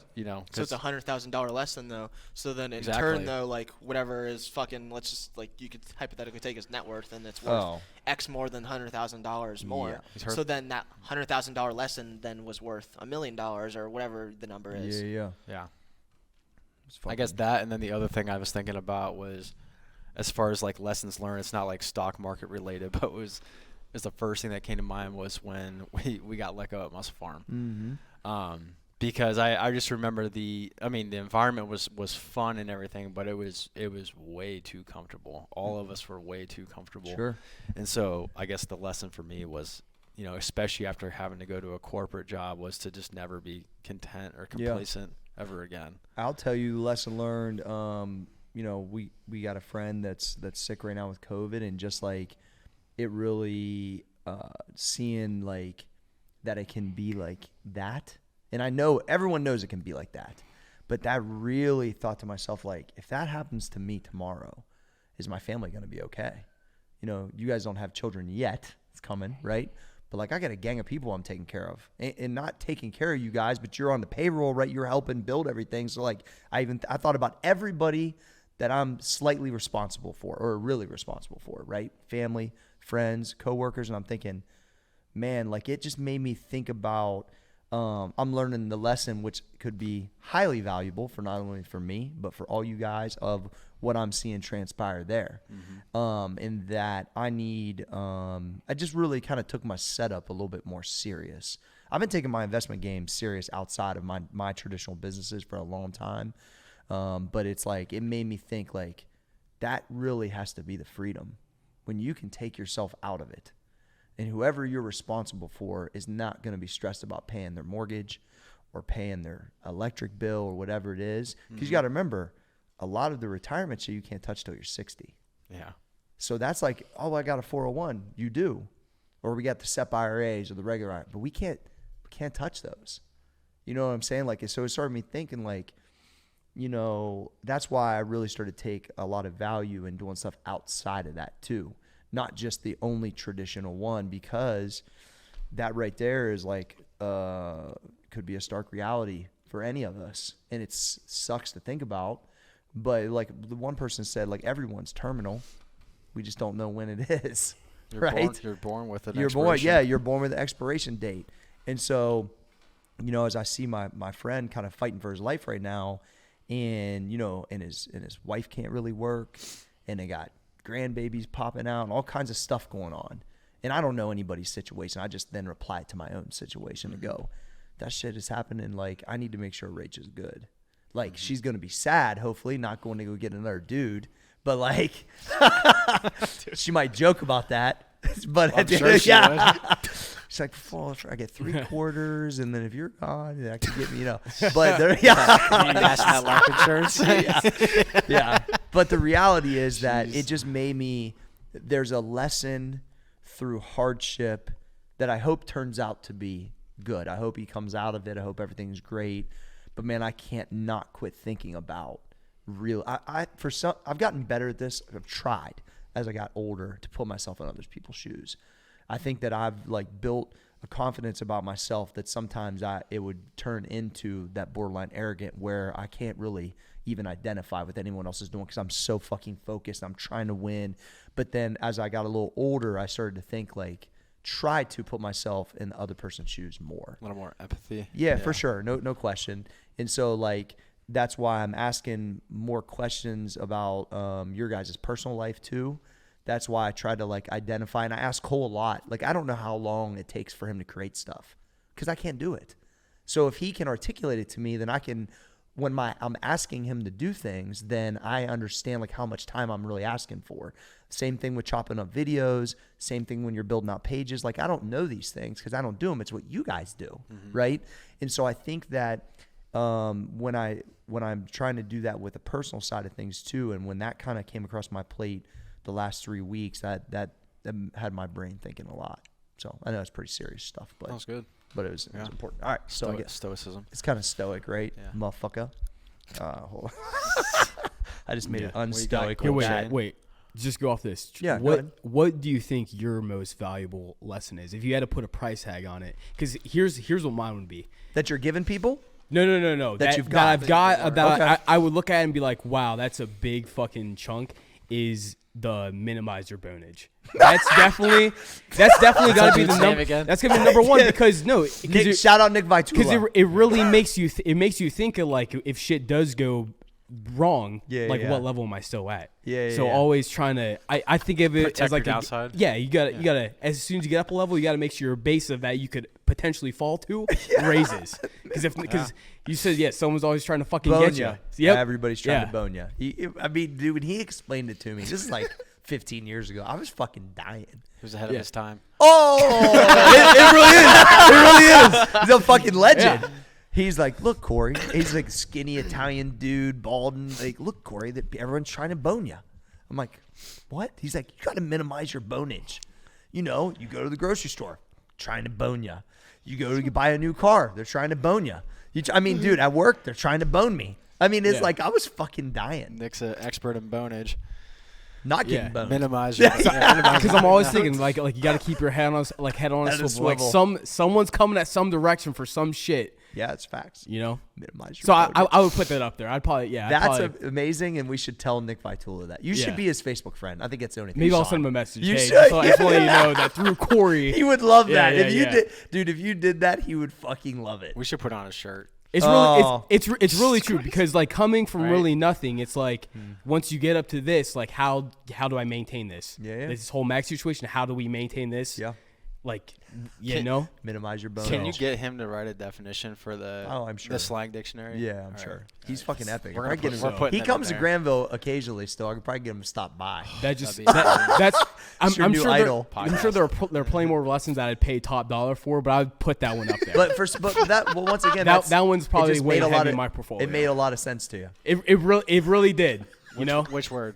it's a $100,000 lesson though. So then in Exactly. turn though, like whatever is fucking, let's just like you could hypothetically take his net worth, and it's worth X more than $100,000 more. Yeah. So then that $100,000 lesson then was worth $1 million or whatever the number is. Yeah. I guess that, and then the other thing I was thinking about was, as far as like lessons learned, it's not like stock market related, but it was the first thing that came to mind was when we got let go at Muscle Farm. Because I just remember the environment was fun and everything, but it was way too comfortable. All of us were way too comfortable. Sure. And so I guess the lesson for me was, especially after having to go to a corporate job, was to just never be content or complacent ever again. I'll tell you, lesson learned. We got a friend that's sick right now with COVID, and just like it really seeing like that it can be like that. And I know everyone knows it can be like that, but that really thought to myself, like, if that happens to me tomorrow, is my family going to be okay? You guys don't have children yet. It's coming, right? But like, I got a gang of people I'm taking care of, and not taking care of you guys, but you're on the payroll, right? You're helping build everything. So like, I thought about everybody that I'm slightly responsible for, or really responsible for, right? Family, friends, coworkers. And I'm thinking, man, like it just made me think about, I'm learning the lesson, which could be highly valuable for not only for me, but for all you guys, of what I'm seeing transpire there. And that I need, I just really kind of took my setup a little bit more serious. I've been taking my investment game serious outside of my traditional businesses for a long time. But it's like, it made me think like that really has to be the freedom when you can take yourself out of it. And whoever you're responsible for is not going to be stressed about paying their mortgage or paying their electric bill or whatever it is. Because you got to remember, a lot of the retirement shit you can't touch till you're 60. Yeah. So that's like, oh, I got a 401. You do. Or we got the SEP IRAs or the regular IRA. But we can't touch those. You know what I'm saying? Like, so it started me thinking like, that's why I really started to take a lot of value in doing stuff outside of that too. Not just the only traditional one, because that right there is like, could be a stark reality for any of us. And it sucks to think about, but like the one person said, like everyone's terminal. We just don't know when it is. You're born with an expiration. You're born with an expiration date. And so, as I see my friend kind of fighting for his life right now, and and his wife can't really work, and they got grandbabies popping out and all kinds of stuff going on. And I don't know anybody's situation. I just then reply to my own situation and go, that shit is happening. Like, I need to make sure Rach is good. Like, she's going to be sad, hopefully, not going to go get another dude. But, like, she might joke about that. But I'm sure she would. She's like, I get 3/4, and then if you're gone, that could get me, But that life insurance. Yeah. But the reality is that it just made me. There's a lesson through hardship that I hope turns out to be good. I hope he comes out of it. I hope everything's great. But man, I can't not quit thinking about real. I've gotten better at this. I've tried as I got older to put myself in other people's shoes. I think that I've like built a confidence about myself that sometimes it would turn into that borderline arrogant where I can't really even identify with anyone else is doing because I'm so fucking focused. I'm trying to win. But then as I got a little older, I started to think like, try to put myself in the other person's shoes more. A little more empathy. Yeah, for sure. No question. And so like, that's why I'm asking more questions about your guys' personal life too. That's why I try to like identify, and I ask Cole a lot. Like, I don't know how long it takes for him to create stuff because I can't do it. So if he can articulate it to me, then I can, when I'm asking him to do things, then I understand like how much time I'm really asking for. Same thing with chopping up videos. Same thing when you're building out pages. Like, I don't know these things because I don't do them. It's what you guys do, right? And so I think that when I'm trying to do that with the personal side of things too, and when that kind of came across my plate the last 3 weeks, that had my brain thinking a lot. So I know it's pretty serious stuff, but that was good. But it was important. All right, stoicism. It's kind of stoic, right, motherfucker? Hold on. I just made it unstoic. Wait. Just go off this. Yeah. What do you think your most valuable lesson is? If you had to put a price tag on it, because here's what mine would be. That you're giving people? No. That you've got. That I've got. That okay. I would look at it and be like, wow, that's a big fucking chunk. Is the minimize your bonage. That's definitely got to be the number. That's gonna be number one because shout out Nick Vitula, because it really makes you think of like if shit does go wrong, what level am I still at? So always trying to I think of it protect as like your downside. You gotta as soon as you get up a level, you gotta make sure your base of that you could potentially fall to raises because you said someone's always trying to fucking get you. Yep. Everybody's trying to bone you. I mean, dude, when he explained it to me, this is like 15 years ago, I was fucking dying. He was ahead of his time. Oh, it really is. It really is. He's a fucking legend. Yeah. He's like, look, Corey. He's like skinny Italian dude, balding. Like, look, Corey, that everyone's trying to bone you. I'm like, what? He's like, you got to minimize your bonage. You go to the grocery store, trying to bone you. You go to buy a new car, they're trying to bone you. Dude, at work, they're trying to bone me. I mean, it's like I was fucking dying. Nick's an expert in bonage. Not getting boned. Minimize your because I'm always thinking like you got to keep your head on a swivel. Like someone's coming at some direction for some shit. Yeah, it's facts. Minimize your So I would put that up there. I'd probably That's amazing, and we should tell Nick Vitula that. You should be his Facebook friend. I think that's the only thing. Maybe I'll send him a message. You should. I just want you to know that through Corey. He would love that. If you did that, he would fucking love it. We should put on a shirt. It's really true because like coming from really nothing, it's like once you get up to this, like how do I maintain this? This whole max situation. How do we maintain this? Yeah. Like, minimize your bonus. Can you get him to write a definition for the the slang dictionary? Yeah, I'm sure. He's fucking epic. He comes to Granville occasionally still. I could probably get him to stop by. I'm sure they're playing more lessons that I'd pay top dollar for, but I'd put that one up there. Once again, that one's probably way ahead in my portfolio. It made a lot of sense to you. It really did. Which word?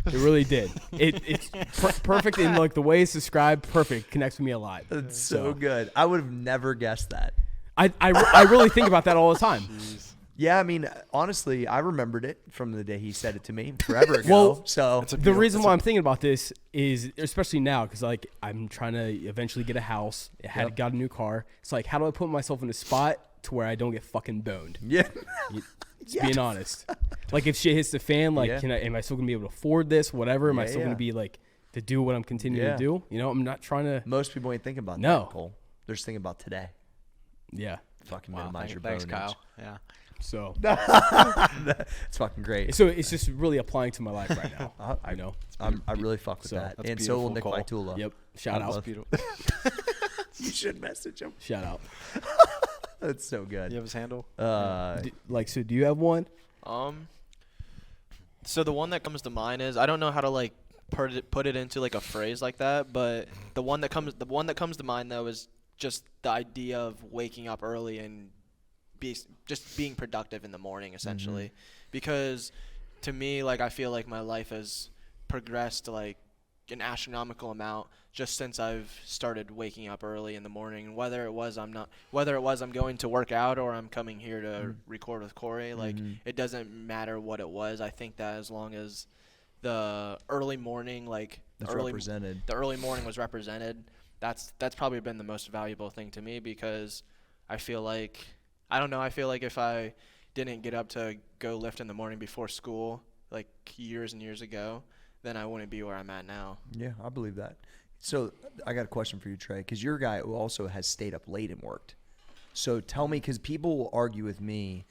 It really did. It's perfect in like the way it's described. Perfect. Connects with me a lot. It's so good. I would have never guessed that. I really think about that all the time. Yeah, I mean, honestly, I remembered it from the day he said it to me forever ago. Well, so The reason why I'm thinking about this is, especially now, because like I'm trying to eventually get a house. I had got a new car. It's like, how do I put myself in a spot to where I don't get fucking boned? yeah, Just being honest. Like if shit hits the fan, like am I still gonna be able to afford this? Whatever. Am I still gonna be like to do what I'm continuing to do? You know, I'm not trying to. Most people ain't thinking about No. that, Cole. They're just thinking about today. Yeah. Fucking Wow, minimize your thanks, bonage. Kyle. Yeah. So It's fucking great. so it's just really applying to my life right now. I know. I really fuck with So, that. that's And so will beautiful, Nick Cole. Vitula. Yep. Shout out. Beautiful. You should message him. Shout out. That's so good. You have his handle? So do you have one? So the one that comes to mind is, I don't know how to like put it into like a phrase like that, but the one that comes to mind though is just the idea of waking up early and just being productive in the morning essentially. Because to me, like, I feel like my life has progressed like an astronomical amount just since I've started waking up early in the morning. Whether it was I'm going to work out or I'm coming here to record with Corey, like it doesn't matter what it was. I think that as long as the early morning, like the early morning was represented, that's probably been the most valuable thing to me, because I feel like if I didn't get up to go lift in the morning before school like years and years ago, then I wouldn't be where I'm at now. Yeah, I believe that. So I got a question for you, Trey, because you're a guy who also has stayed up late and worked. So tell me, because people will argue with me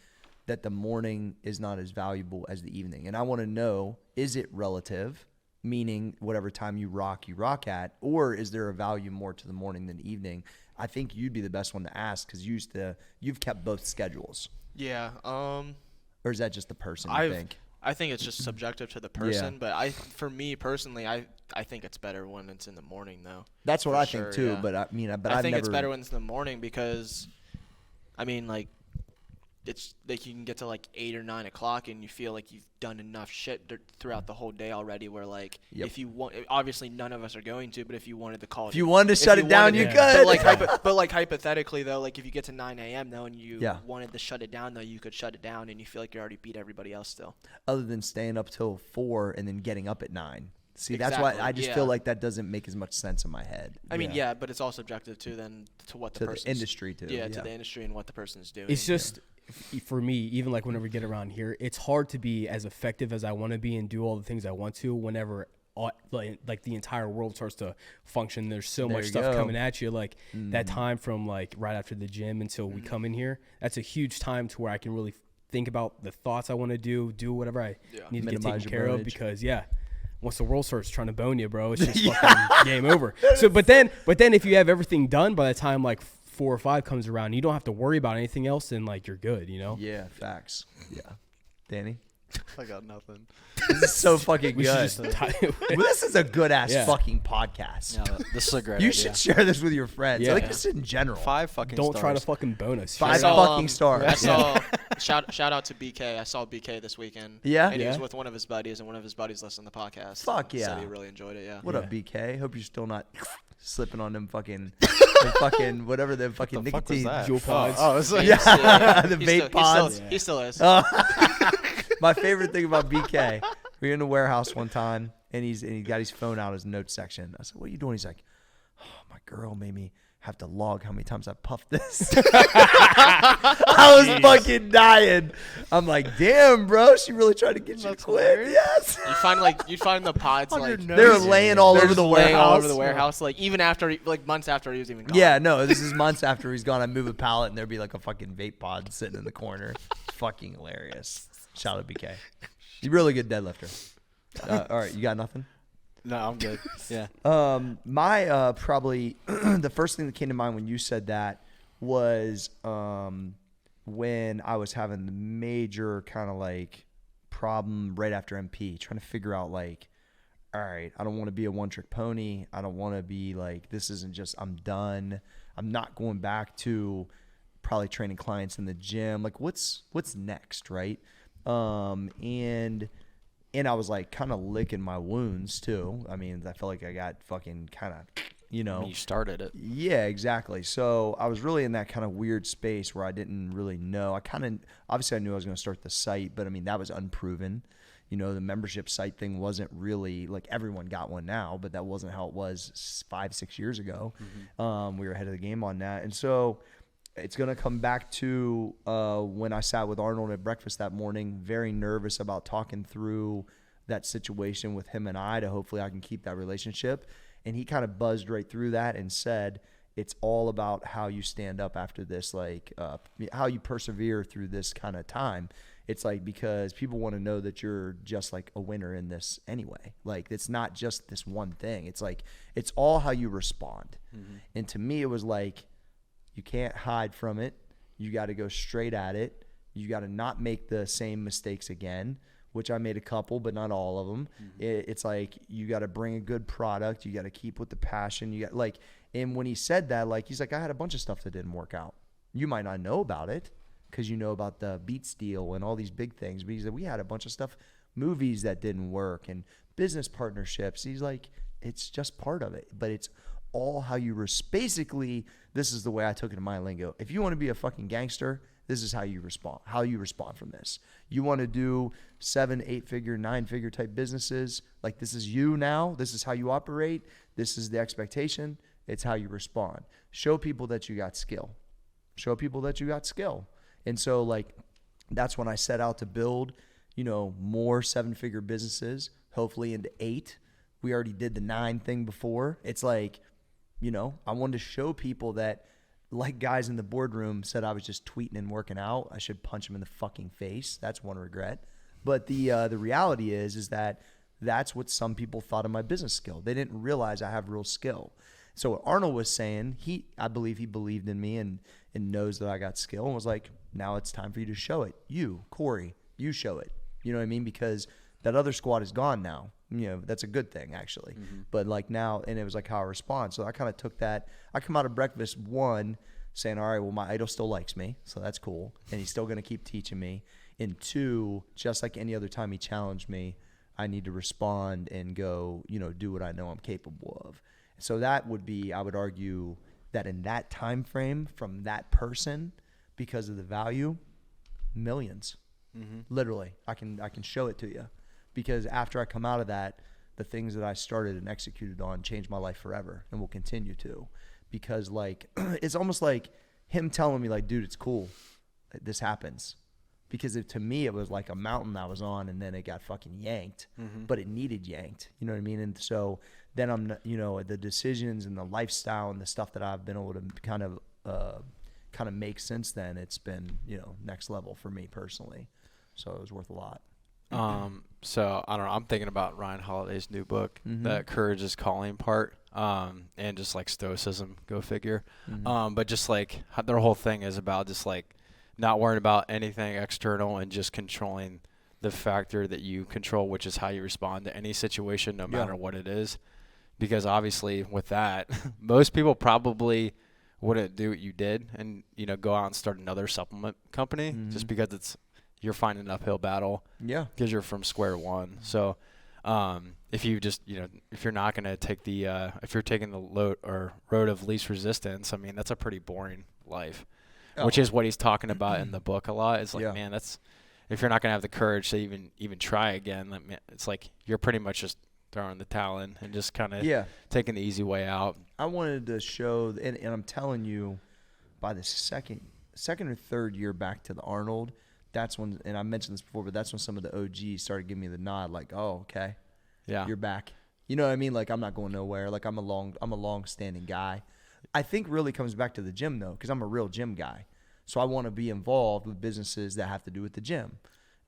that the morning is not as valuable as the evening. And I want to know, is it relative, meaning whatever time you rock at, or is there a value more to the morning than evening? I think you'd be the best one to ask, because you've kept both schedules. Yeah. Or is that just the person, you think? I think it's just subjective to the person, but for me personally, I think it's better when it's in the morning, though. That's what I sure, think too. yeah. But I think it's better when it's in the morning, because, I mean, like, it's like you can get to like 8 or 9 o'clock and you feel like you've done enough shit throughout the whole day already. Where like, if you want, obviously none of us are going to, but if you wanted to call it, if you wanted to shut it down, you could. But like hypothetically though, like if you get to 9 a.m. though and you wanted to shut it down though, you could shut it down and you feel like you already beat everybody else still. Other than staying up till 4 and then getting up at 9. See, Exactly, that's why I just feel like that doesn't make as much sense in my head. I mean, but it's all subjective too, then to what the industry too. Yeah, to the industry and what the person's doing. It's just for me, even like whenever we get around here, it's hard to be as effective as I want to be and do all the things I want to whenever like the entire world starts to function. There's so much stuff coming at you, like that time from like right after the gym until we come in here, that's a huge time to where I can really think about the thoughts I want to do whatever I need to get taken care of, because once the world starts trying to bone you, bro, it's just fucking game over. So but then if you have everything done by the time like 4 or 5 comes around, you don't have to worry about anything else, and like you're good, you know? Yeah, facts. Yeah. Danny? I got nothing. This is so fucking good. This is a good ass fucking podcast. Yeah, this is a great You idea. should share this with your friends. Yeah. Like this in general. 5 fucking Don't stars. try to fucking bone us. 5 fucking stars. I saw shout out to BK. I saw BK this weekend. Yeah? And he was with one of his buddies, and one of his buddies listened to the podcast. Fuck yeah. Said he really enjoyed it. Yeah. What up, BK? Hope you're still not slipping on them fucking whatever the fucking The fuck was nicotine that? Jewel pods. Oh, it's like, the vape pods. He still is. My favorite thing about BK, we were in the warehouse one time, and he got his phone out, his notes section. I said, "What are you doing?" He's like, "Oh, my girl made me have to log how many times I puffed this." I was fucking dying. I'm like, "Damn, bro, she really tried to get you to quit." Yes. You find the pods like They're laying all over the laying all over warehouse. the warehouse, like even after like months after he was even gone. Yeah, no, this is months after he's gone. I move a pallet, and there'd be like a fucking vape pod sitting in the corner. Fucking hilarious. Shout out BK. You're a really good deadlifter. All right, you got nothing? no, I'm good. Yeah. My probably the first thing that came to mind when you said that was when I was having the major kind of like problem right after MP, trying to figure out like, all right, I don't want to be a one-trick pony. I don't want to be like, this isn't just, I'm done. I'm not going back to probably training clients in the gym. Like what's next, right? And I was like kind of licking my wounds too. I mean, I felt like I got fucking kind of You know, I mean, you started it. yeah, exactly. So I was really in that kind of weird space where I didn't really know. Obviously I knew I was going to start the site, but I mean, that was unproven. You know, the membership site thing wasn't really like everyone got one now, but that wasn't how it was 5-6 years ago. We were ahead of the game on that. And so it's going to come back to when I sat with Arnold at breakfast that morning, very nervous about talking through that situation with him and I to hopefully I can keep that relationship. And he kind of buzzed right through that and said, it's all about how you stand up after this, like how you persevere through this kind of time. It's like, because people want to know that you're just like a winner in this anyway. Like, it's not just this one thing. It's like, it's all how you respond. And to me, it was like, you can't hide from it. You got to go straight at it. You got to not make the same mistakes again, which I made a couple, but not all of them. It's like, you got to bring a good product. You got to keep with the passion. You got like, and when he said that, like, he's like, I had a bunch of stuff that didn't work out. You might not know about it because you know about the Beats deal and all these big things. But he's like, we had a bunch of stuff, movies that didn't work and business partnerships. He's like, it's just part of it, but it's all how you basically, this is the way I took it in my lingo. If you want to be a fucking gangster, this is how you respond from this. You want to do 7, 8-figure, 9-figure type businesses. Like, this is you now. This is how you operate. This is the expectation. It's how you respond. Show people that you got skill. Show people that you got skill. And so, like, that's when I set out to build, you know, more 7-figure businesses, hopefully into 8. We already did the 9 thing before. It's like, you know, I wanted to show people that, like guys in the boardroom said I was just tweeting and working out, I should punch them in the fucking face. That's one regret. But the reality is that that's what some people thought of my business skill. They didn't realize I have real skill. So what Arnold was saying, I believe he believed in me and knows that I got skill and was like, now it's time for you to show it. You, Corey, you show it. You know what I mean? Because that other squad is gone now. You know, that's a good thing actually. But like now, and it was like how I respond. So I kind of took that. I come out of breakfast, one, saying, all right, well, my idol still likes me. So that's cool. And he's still going to keep teaching me. And 2, just like any other time he challenged me, I need to respond and go, you know, do what I know I'm capable of. So that would be, I would argue that in that time frame from that person, because of the value, millions. Literally, I can show it to you. Because after I come out of that, the things that I started and executed on changed my life forever and will continue to. Because like, it's almost like him telling me like, dude, it's cool. This happens. Because to me, it was like a mountain I was on and then it got fucking yanked, but it needed yanked. You know what I mean? And so then I'm, you know, the decisions and the lifestyle and the stuff that I've been able to kind of make since then, it's been, you know, next level for me personally. So it was worth a lot. So I don't know. I'm thinking about Ryan Holiday's new book, that courage is calling part, and just like stoicism, go figure. But just like their whole thing is about just like not worrying about anything external and just controlling the factor that you control, which is how you respond to any situation, no matter what it is. Because obviously with that, most people probably wouldn't do what you did and, you know, go out and start another supplement company just because you're fighting an uphill battle. Yeah. Because you're from square one. So if you just, you know, if you're not going to take if you're taking the road of least resistance, I mean, that's a pretty boring life, which is what he's talking about in the book a lot. It's like, man, if you're not going to have the courage to even try again, it's like you're pretty much just throwing the towel in and just kind of taking the easy way out. I wanted to show, and I'm telling you, by the second or third year back to the Arnold, that's when, and I mentioned this before, but that's when some of the OGs started giving me the nod, like, oh, okay, you're back. You know what I mean? Like, I'm not going nowhere. Like, I'm a long-standing guy. I think really comes back to the gym, though, because I'm a real gym guy. So I want to be involved with businesses that have to do with the gym.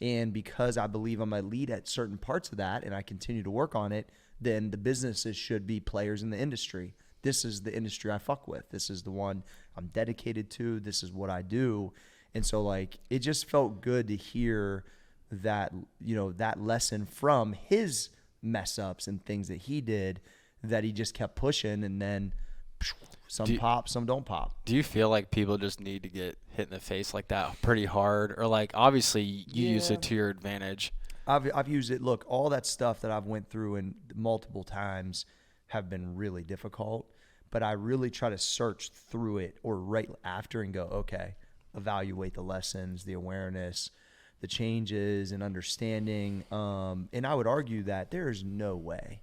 And because I believe I'm a lead at certain parts of that and I continue to work on it, then the businesses should be players in the industry. This is the industry I fuck with. This is the one I'm dedicated to. This is what I do. And so, like, it just felt good to hear that, you know, that lesson from his mess ups and things that he did, that he just kept pushing, and then some pop, some don't pop. Do you feel like people just need to get hit in the face like that pretty hard? Or, like, obviously you use it to your advantage. I've used it. Look, all that stuff that I've went through and multiple times have been really difficult. but I really try to search through it or right after and go, okay, evaluate the lessons, the awareness, the changes and understanding. And I would argue that there is no way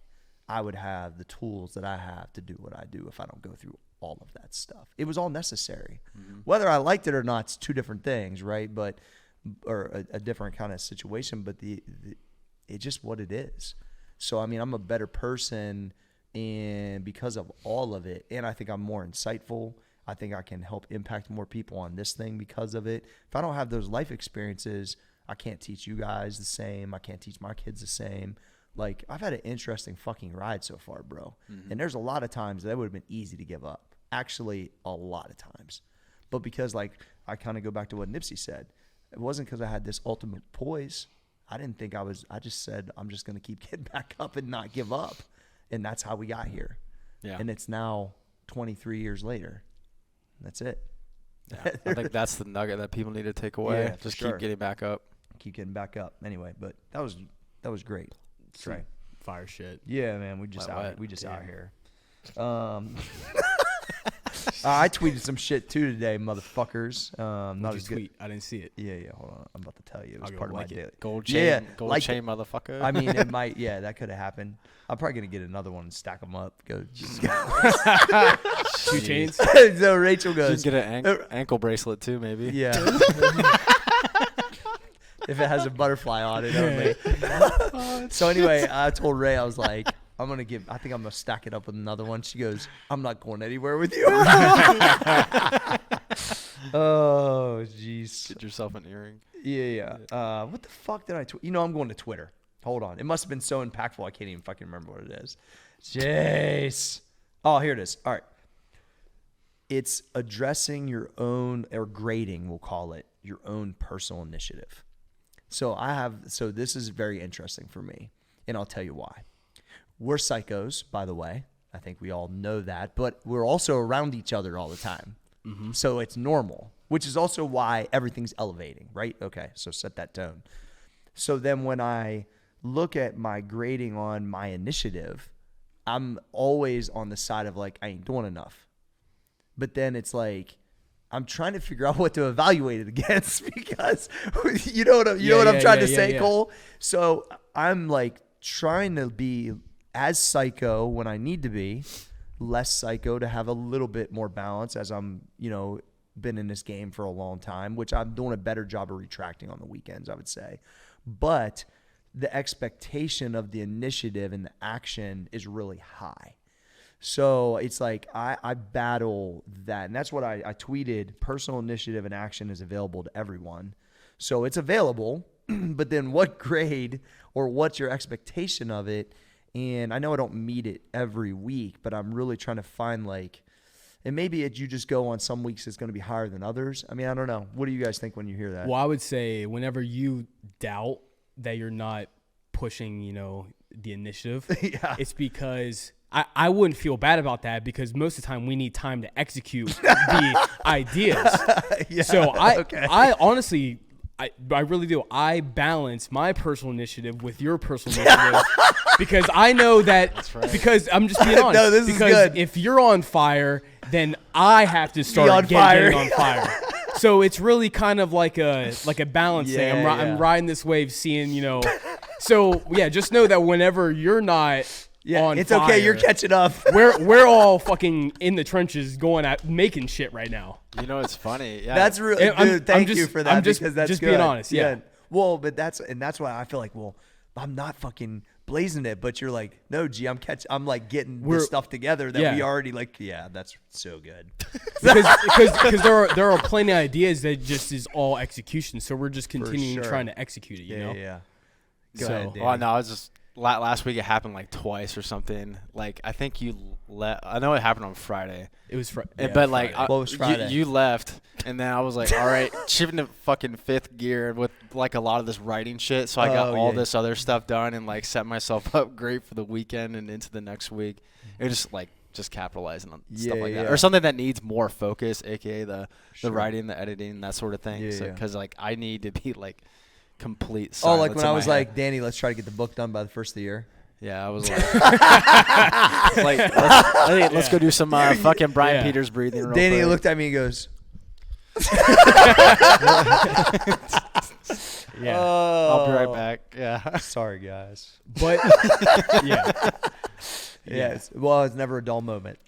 I would have the tools that I have to do what I do if I don't go through all of that stuff. It was all necessary. Whether I liked it or not, it's two different things, right? But, or a different kind of situation, but it's just what it is. So, I mean, I'm a better person and because of all of it, and I think I'm more insightful. I think I can help impact more people on this thing because of it. If I don't have those life experiences, I can't teach you guys the same. I can't teach my kids the same. Like, I've had an interesting fucking ride so far, bro. And there's a lot of times that would have been easy to give up. Actually, a lot of times. But because, like, I kind of go back to what Nipsey said. It wasn't because I had this ultimate poise. I didn't think I just said, I'm just going to keep getting back up and not give up. And that's how we got here. Yeah. And it's now 23 years later. That's it. Yeah. I think that's the nugget that people need to take away. Yeah, just keep getting back up. Keep getting back up. Anyway, but that was great. Right. Fire shit. Yeah, man. We just out here. I tweeted some shit too today, motherfuckers. Not as good. I didn't see it. Yeah. Hold on. I'm about to tell you. It was part of my daily. Gold chain, motherfucker. I mean, it might. Yeah, that could have happened. I'm probably gonna get another one and stack them up. Go. 2 chains. So Rachel goes. You can get an ankle bracelet too, maybe. Yeah. If it has a butterfly on it only. So anyway, I told Ray, I was like, I think I'm going to stack it up with another one. She goes, I'm not going anywhere with you. Oh, jeez. Get yourself an earring. Yeah. What the fuck did I tweet? I'm going to Twitter. Hold on. It must have been so impactful I can't even fucking remember what it is. Jeez. Oh, here it is. All right. It's addressing your own, or grading, we'll call it, your own personal initiative. So this is very interesting for me, and I'll tell you why. We're psychos, by the way. I think we all know that, but we're also around each other all the time. Mm-hmm. So it's normal, which is also why everything's elevating, right? Okay, so set that tone. So then when I look at my grading on my initiative, I'm always on the side of like, I ain't doing enough. But then it's like, I'm trying to figure out what to evaluate it against because you know what I'm trying to say, Cole? So I'm like trying to be as psycho when I need to be, less psycho to have a little bit more balance as I'm, been in this game for a long time, which I'm doing a better job of retracting on the weekends, I would say. But the expectation of the initiative and the action is really high. So it's like I battle that. And that's what I tweeted. Personal initiative and action is available to everyone. So it's available, but then what grade or what's your expectation of it? And I know I don't meet it every week, but I'm really trying to find and maybe you just go on some weeks it's going to be higher than others. I mean, I don't know. What do you guys think when you hear that? Well, I would say whenever you doubt that you're not pushing, the initiative, it's because I wouldn't feel bad about that because most of the time we need time to execute the ideas. So I honestly, I really do. I balance my personal initiative with your personal initiative because I know that. That's right. Because I'm just being honest. No, this is good. If you're on fire, then I have to start getting on fire. So it's really kind of like a balance thing. I'm riding this wave, seeing So yeah, just know that whenever you're not. Yeah, it's fire, okay. You're catching up. we're all fucking in the trenches, going at making shit right now. It's funny. Yeah, that's really. Dude, thank you for that. Because that's just good. Being honest. Yeah. Well, but that's why I feel like, I'm not fucking blazing it, but you're like, no, G, I'm like getting this stuff together that we already that's so good. because there are plenty of ideas that just is all execution. So we're just continuing trying to execute it. You know. Yeah. Go ahead, Danny. No, I was just. Last week it happened like twice or something. Like I think I know it happened on Friday. It was Friday. But like what was Friday? You left, and then I was like, all right, shifting to fucking fifth gear with like a lot of this writing shit. So I got all this other stuff done and like set myself up great for the weekend and into the next week. It was just capitalizing on stuff like that, or something that needs more focus, aka the writing, the editing, that sort of thing. Because like I need to be like. Complete silence. Like when I was like, Danny, let's try to get the book done by the first of the year. Yeah, I was like, let's go do some fucking Brian Peters breathing. Real Danny quick. looked at me and goes, Yeah. I'll be right back. Yeah. sorry, guys. But yeah. Yes. Well, it's never a dull moment.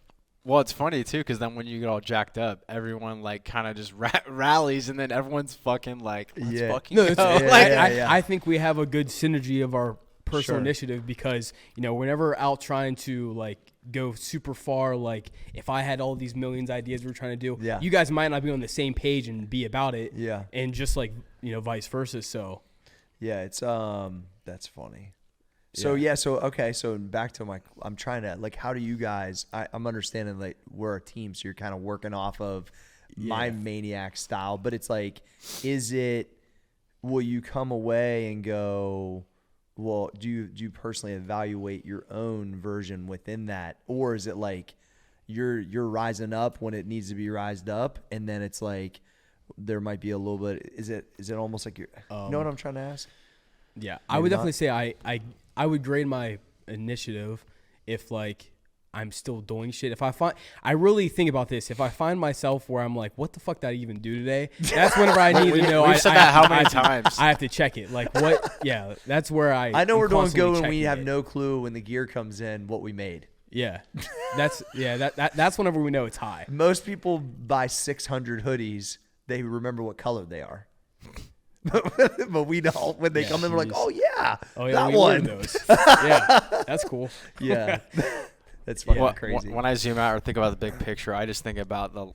Well, it's funny too, because then when you get all jacked up, everyone like kind of just rallies, and then everyone's fucking like, let's Yeah. fucking No, go. it's, Yeah, Like, yeah. I think we have a good synergy of our personal Sure. initiative because, you know, we're never out trying to like go super far. Like if I had all these millions of ideas we're trying to do, Yeah. you guys might not be on the same page and be about it. Yeah. And just like, you know, vice versa. So Yeah, it's that's funny. So back to I'm trying to like, how do you guys? I'm understanding like we're a team, so you're kind of working off of my maniac style, but it's like, will you come away and go, well, do you personally evaluate your own version within that, or is it like you're rising up when it needs to be rised up, and then it's like there might be a little bit? Is it almost like you know what I'm trying to ask? yeah, I would definitely say I would grade my initiative if like I'm still doing shit. If I really think about this. If I find myself where I'm like, what the fuck did I even do today? That's whenever I need to know. We've said that how many times? I have to check it. Like what? Yeah, that's where I know am we're doing constantly good when we checking have it. no clue when the gear comes in what we made. Yeah, that's whenever we know it's high. Most people buy 600 hoodies. They remember what color they are. But we don't. When they come in, we're like, oh yeah, that we one. ordered those. Yeah, that's cool. Yeah. That's fucking Well, crazy. When I zoom out or think about the big picture, I just think about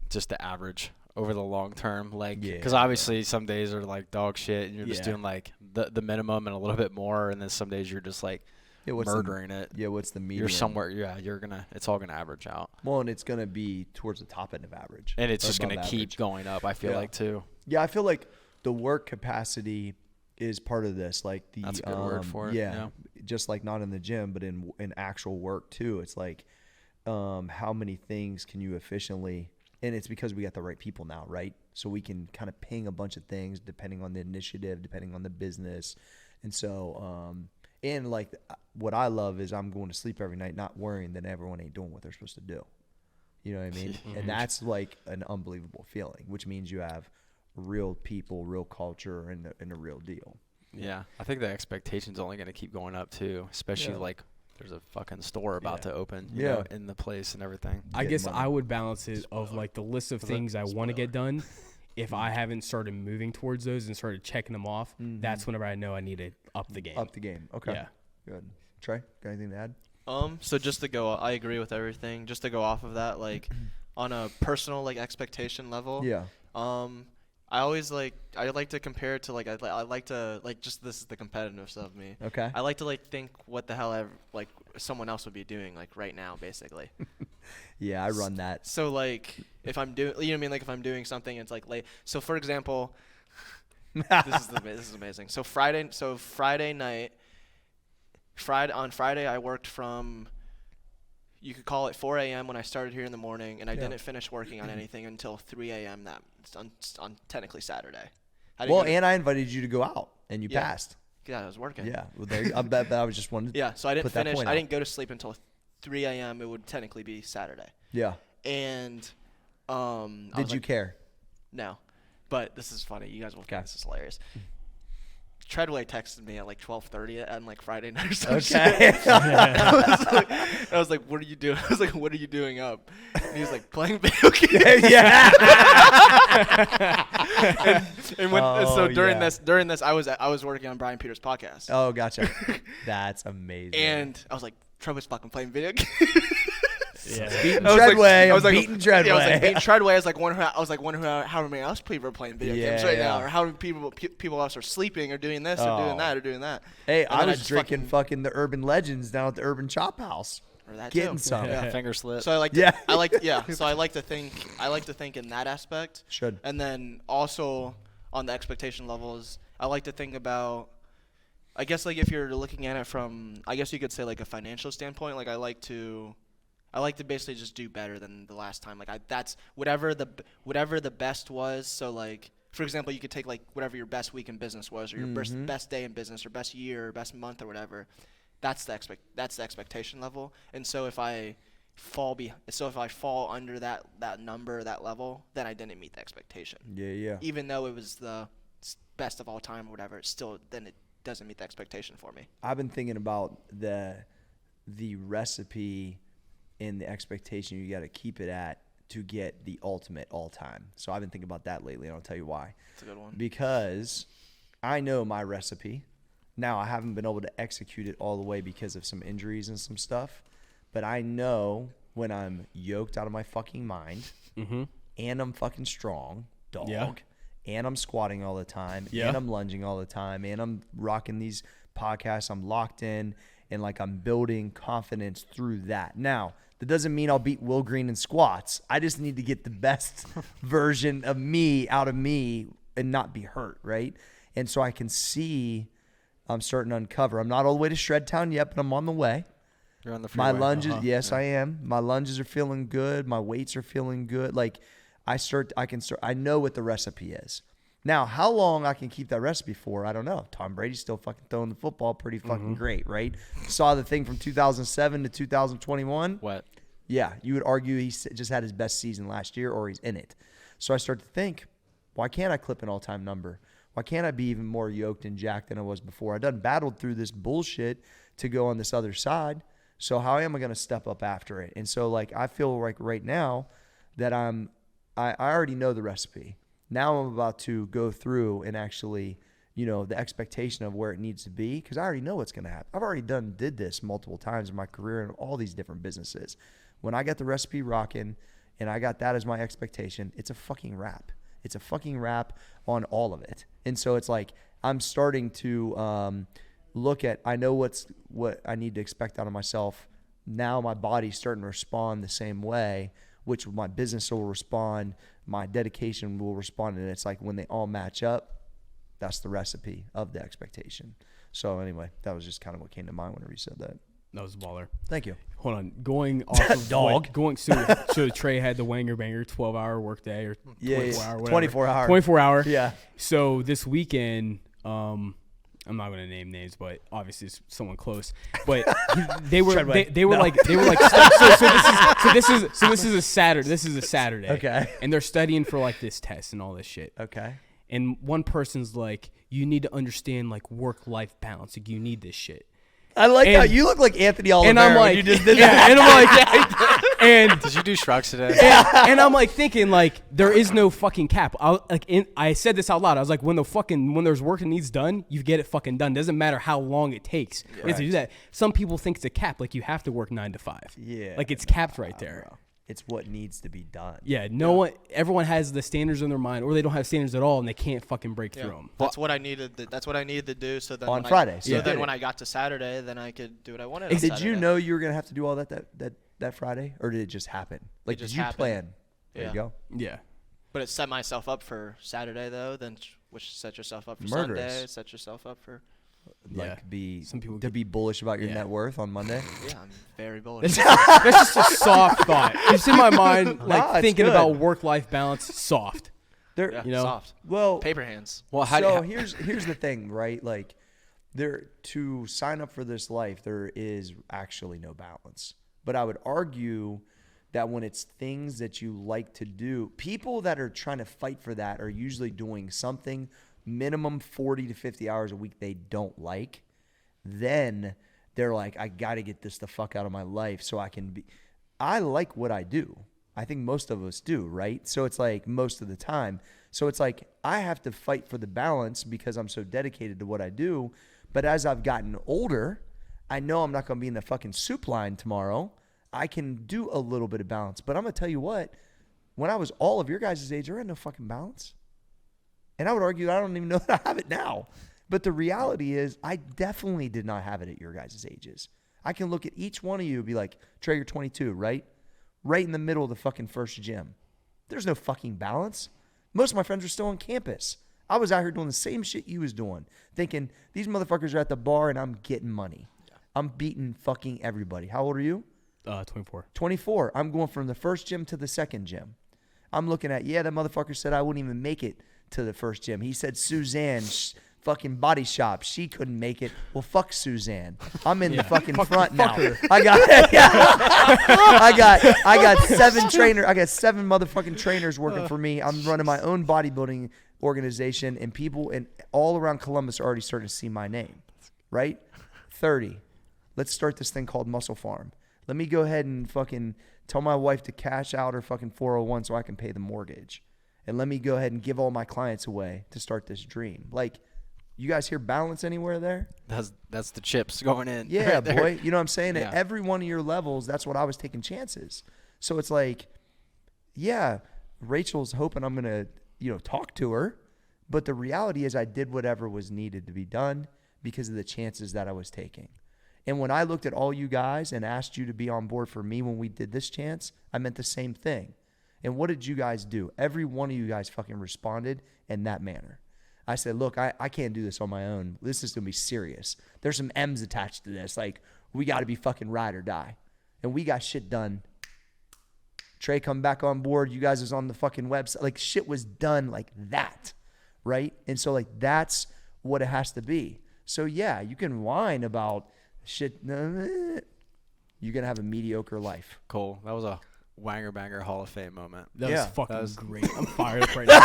just the average over the long term. Like, because obviously some days are like dog shit, and you're just doing like the minimum and a little bit more, and then some days you're just like murdering it. Yeah, what's the median? You're somewhere. Yeah, it's all gonna average out. Well, and it's gonna be towards the top end of average, And it's or just gonna above keep average. going up. I feel like too. Yeah, I feel like the work capacity is part of this. Like That's a good word for it. Yeah, just like not in the gym, but in actual work too. It's like how many things can you efficiently? And it's because we got the right people now, right? So we can kind of ping a bunch of things depending on the initiative, depending on the business, and so and like what I love is I'm going to sleep every night not worrying that everyone ain't doing what they're supposed to do. You know what I mean? And that's like an unbelievable feeling, which means you have real people, real culture, and a real deal. Yeah, I think the expectation's only going to keep going up too, especially like there's a fucking store about to open, you know, in the place and everything. I guess I would balance it of like the list of things I want to get done. If I haven't started moving towards those and started checking them off, that's whenever I know I need to up the game. Up the game. Okay. Yeah. Good. Trey, got anything to add? So just to go, I agree with everything. Just to go off of that, like on a personal like expectation level. Yeah. I like to compare it to like I like to like just this is the competitiveness of me. Okay. I like to like think what the hell like someone else would be doing like right now basically. Yeah, I run that. So like if I'm doing, you know what I mean, like if I'm doing something, it's like late. So for example, this is amazing. So Friday night, on Friday I worked from, you could call it 4 a.m. when I started here in the morning, and I didn't finish working on anything until 3 a.m. that on technically Saturday. Well, and I invited you to go out, and you passed. Yeah, I was working. Yeah, well, there. I bet I was just wanting. Yeah, so I didn't put that finish. point I out. didn't go to sleep until 3 a.m. It would technically be Saturday. Yeah. And Did you care? No, but this is funny. You guys will think this is hilarious. Treadway texted me at like 12:30 on like Friday night or some shit. I was like, what are you doing? I was like, what are you doing up? And he was like, playing video games. Yeah. So during this, I was working on Brian Peters' podcast. Oh, gotcha. That's amazing. And I was like, Treadway's fucking playing video games. Yeah. Beating Treadway. I was like, beating Treadway. Yeah, I was like, beating Treadway. I was like, wondering how many else people are playing video games right now, or how many people else are sleeping, or doing this, or doing that, or doing that. Hey, And I then was just drinking fucking the Urban Legends down at the Urban Chop House. Or that Getting too. some. Yeah. Finger slip. So I like. So I like to think in that aspect. Should. And then also on the expectation levels, I like to think about. I guess like if you're looking at it from, I guess you could say like a financial standpoint. Like I like to basically just do better than the last time. Like that's whatever the best was. So like, for example, you could take like whatever your best week in business was, or your best day in business, or best year, or best month, or whatever. That's the expectation level. And so if I fall under that number, that level, then I didn't meet the expectation. Yeah. Even though it was the best of all time or whatever, it doesn't meet the expectation for me. I've been thinking about the recipe and the expectation you got to keep it at to get the ultimate all time. So I've been thinking about that lately, and I'll tell you why. That's a good one. Because I know my recipe. Now, I haven't been able to execute it all the way because of some injuries and some stuff. But I know when I'm yoked out of my fucking mind and I'm fucking strong, and I'm squatting all the time and I'm lunging all the time and I'm rocking these podcasts, I'm locked in, and like I'm building confidence through that. Now, that doesn't mean I'll beat Will Green in squats. I just need to get the best version of me out of me and not be hurt, right? And so I can see I'm starting to uncover. I'm not all the way to Shred Town yet, but I'm on the way. You're on the freeway. My lunges, yes, I am. My lunges are feeling good. My weights are feeling good. Like I know what the recipe is. Now, how long I can keep that recipe for, I don't know. Tom Brady's still fucking throwing the football pretty fucking great, right? Saw the thing from 2007 to 2021. What? Yeah, you would argue he just had his best season last year or he's in it. So I start to think, why can't I clip an all-time number? Why can't I be even more yoked and jacked than I was before? I done battled through this bullshit to go on this other side. So how am I going to step up after it? And so like I feel like right now that I already know the recipe. Now I'm about to go through and actually, the expectation of where it needs to be, because I already know what's going to happen. I've already did this multiple times in my career in all these different businesses. When I got the recipe rocking and I got that as my expectation, it's a fucking wrap. It's a fucking wrap on all of it. And so it's like I'm starting to look at, I know what I need to expect out of myself. Now my body's starting to respond the same way, which my business will respond, my dedication will respond. And it's like when they all match up, that's the recipe of the expectation. So anyway, that was just kind of what came to mind whenever you said that. That was a baller. Thank you. Hold on. Going off of Dog. So Trey had the Wanger Banger 12-hour workday or 24-hour, whatever. 24 hour. 24-hour. Yeah. So this weekend, I'm not going to name names, but obviously it's someone close. But they were like so this is a Saturday. This is a Saturday. Okay. And they're studying for like this test and all this shit. Okay. And one person's like, you need to understand like work-life balance. Like you need this shit. I like how you look like Anthony Oliveira. And I'm like, when you just did that. And I'm like, and Did you do shrugs today? and I'm like thinking like there is no fucking cap. I said this out loud. I was like, when there's work that needs done, you get it fucking done. Doesn't matter how long it takes to do that. Some people think it's a cap, like you have to work 9 to 5. Yeah, like it's capped right there. Bro. It's what needs to be done. Yeah, everyone has the standards in their mind, or they don't have standards at all, and they can't fucking break through them. That's what I needed. That's what I needed to do. So then on Friday. Then when I got to Saturday, then I could do what I wanted. Did you know you were gonna have to do all that Friday, or did it just happen? Like, did you plan? There you go. Yeah. But it set myself up for Saturday though. Then which set yourself up for Murderous. Sunday. Set yourself up for. Some people be bullish about your net worth on Monday. Yeah, I'm very bullish. That's just a soft thought. It's in my mind, like thinking good. about work-life balance. Soft. Soft. Well, paper hands. Well, here's the thing, right? Like, to sign up for this life, there is actually no balance. But I would argue that when it's things that you like to do, people that are trying to fight for that are usually doing something minimum 40 to 50 hours a week they don't like. Then they're like, I got to get this the fuck out of my life so I can be. I like what I do. I think most of us do, right? So it's like most of the time. So it's like I have to fight for the balance because I'm so dedicated to what I do. But as I've gotten older, I know I'm not going to be in the fucking soup line tomorrow. I can do a little bit of balance. But I'm going to tell you what, when I was all of your guys' age, there had no fucking balance. And I would argue I don't even know that I have it now. But the reality is I definitely did not have it at your guys' ages. I can look at each one of you and be like, Trey, you're 22, right? Right in the middle of the fucking first gym. There's no fucking balance. Most of my friends are still on campus. I was out here doing the same shit you was doing, thinking these motherfuckers are at the bar and I'm getting money. Yeah. I'm beating fucking everybody. How old are you? 24. 24. I'm going from the first gym to the second gym. I'm looking at, that motherfucker said I wouldn't even make it to the first gym. He said Suzanne fucking body shop. She couldn't make it. Well, fuck Suzanne. I'm in the Yeah. fucking Fuck front now. her. I got 7 trainer. I got 7 motherfucking trainers working for me. I'm running my own bodybuilding organization, and people in all around Columbus are already starting to see my name. Right? 30. Let's start this thing called Muscle Farm. Let me go ahead and fucking tell my wife to cash out her fucking 401 so I can pay the mortgage. And let me go ahead and give all my clients away to start this dream. Like, you guys hear balance anywhere there? That's the chips going in. Yeah, right there. boy. You know what I'm saying? Yeah. At every one of your levels, that's what I was taking chances. So it's like, yeah, Rachel's hoping I'm going to, talk to her. But the reality is I did whatever was needed to be done because of the chances that I was taking. And when I looked at all you guys and asked you to be on board for me when we did this chance, I meant the same thing. And what did you guys do? Every one of you guys fucking responded in that manner. I said, look, I can't do this on my own. This is going to be serious. There's some M's attached to this. Like, we got to be fucking ride or die. And we got shit done. Trey come back on board. You guys was on the fucking website. Like, shit was done like that, right? And so, like, that's what it has to be. So, yeah, you can whine about shit. You're going to have a mediocre life. Cool. That was a Wanger Banger Hall of Fame moment. That Yeah. was fucking That was- great. I'm fired up right now.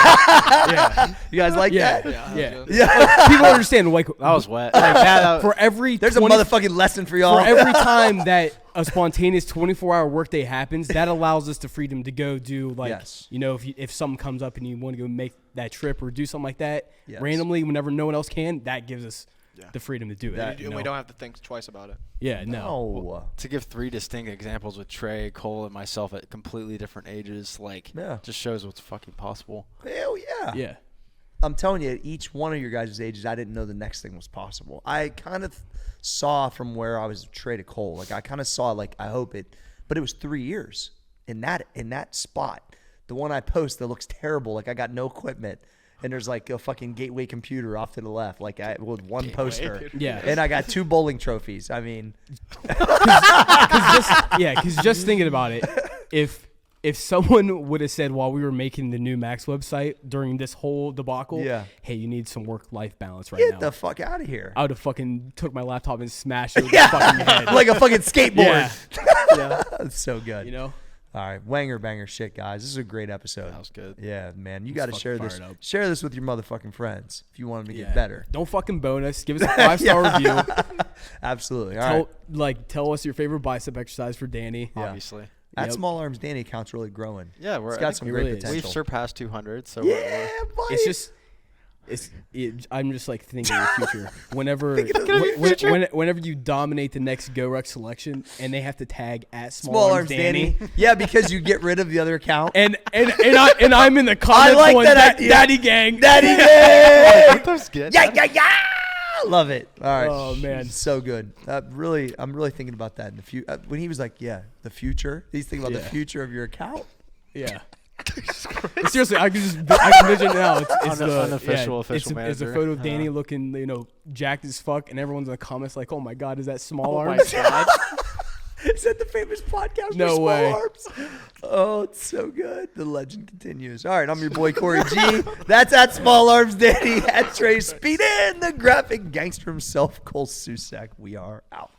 Yeah. You guys like Yeah. that? Yeah. Yeah. People understand, like, That was wet. Like that, for every There's 20 a motherfucking lesson for y'all. for every time that a spontaneous 24-hour workday happens, that allows us the freedom to go do, like, Yes. if something comes up and you want to go make that trip or do something like that Yes. randomly whenever no one else can, that gives us the freedom to do it. That- you And we know? don't have to think twice about it. Yeah, no. No. to give 3 distinct examples with Trey, Cole, and myself at completely different ages, like, Yeah. just shows what's fucking possible. Hell yeah. Yeah. I'm telling you, at each one of your guys' ages, I didn't know the next thing was possible. I kind of saw from where I was Trey to Cole. Like, I kind of saw, like, I hope it, but it was 3 years in that spot. The one I post that looks terrible. Like, I got no equipment. And there's like a fucking gateway computer off to the left, like with one poster. Yeah. And I got 2 bowling trophies. I mean, Because just thinking about it, if someone would have said while we were making the new Max website during this whole debacle, Yeah. hey, you need some work-life balance right get now, the fuck out of here. I would have fucking took my laptop and smashed it with the fucking head. Like a fucking skateboard. Yeah. That's so good. You know? All right, Wanger Banger shit, guys. This is a great episode. That was good. Yeah, man. You I'm got to fucking share this. fired up. Share this with your motherfucking friends if you want them to Yeah. get better. Don't fucking bone us. Give us a 5-star review. Absolutely. All right. Tell us your favorite bicep exercise for Danny. Yeah. Obviously. That Yep. Small Arms Danny account's really growing. Yeah, It's I got think some it great really is. potential. we've surpassed 200, so Yeah, buddy. It's just, I'm just like thinking of the future. Whenever, Thinking of whenever you dominate the next GoRuck selection, and they have to tag at Small Arms Danny. Yeah, because you get rid of the other account. and I'm in the comments like going, that idea. Daddy Gang. Daddy Gang! That's good. Yeah, yeah, yeah! Love it. All right. Oh, man. So good. I'm really thinking about that in the future. When he was like, yeah, the future. He's thinking about the Yeah. future of your account. Yeah. Seriously, I can envision it now. It's Unofficial, official it's a manager. photo of Danny looking, jacked as fuck, and everyone's in the comments like, "Oh my God, is that Small Oh my Arms?" God. Is that the famous podcast No for Small way. Arms? Oh, it's so good. The legend continues. All right, I'm your boy Corey G. That's at Small Arms Danny, at Trey Speed, and the graphic gangster himself, Cole Susak. We are out.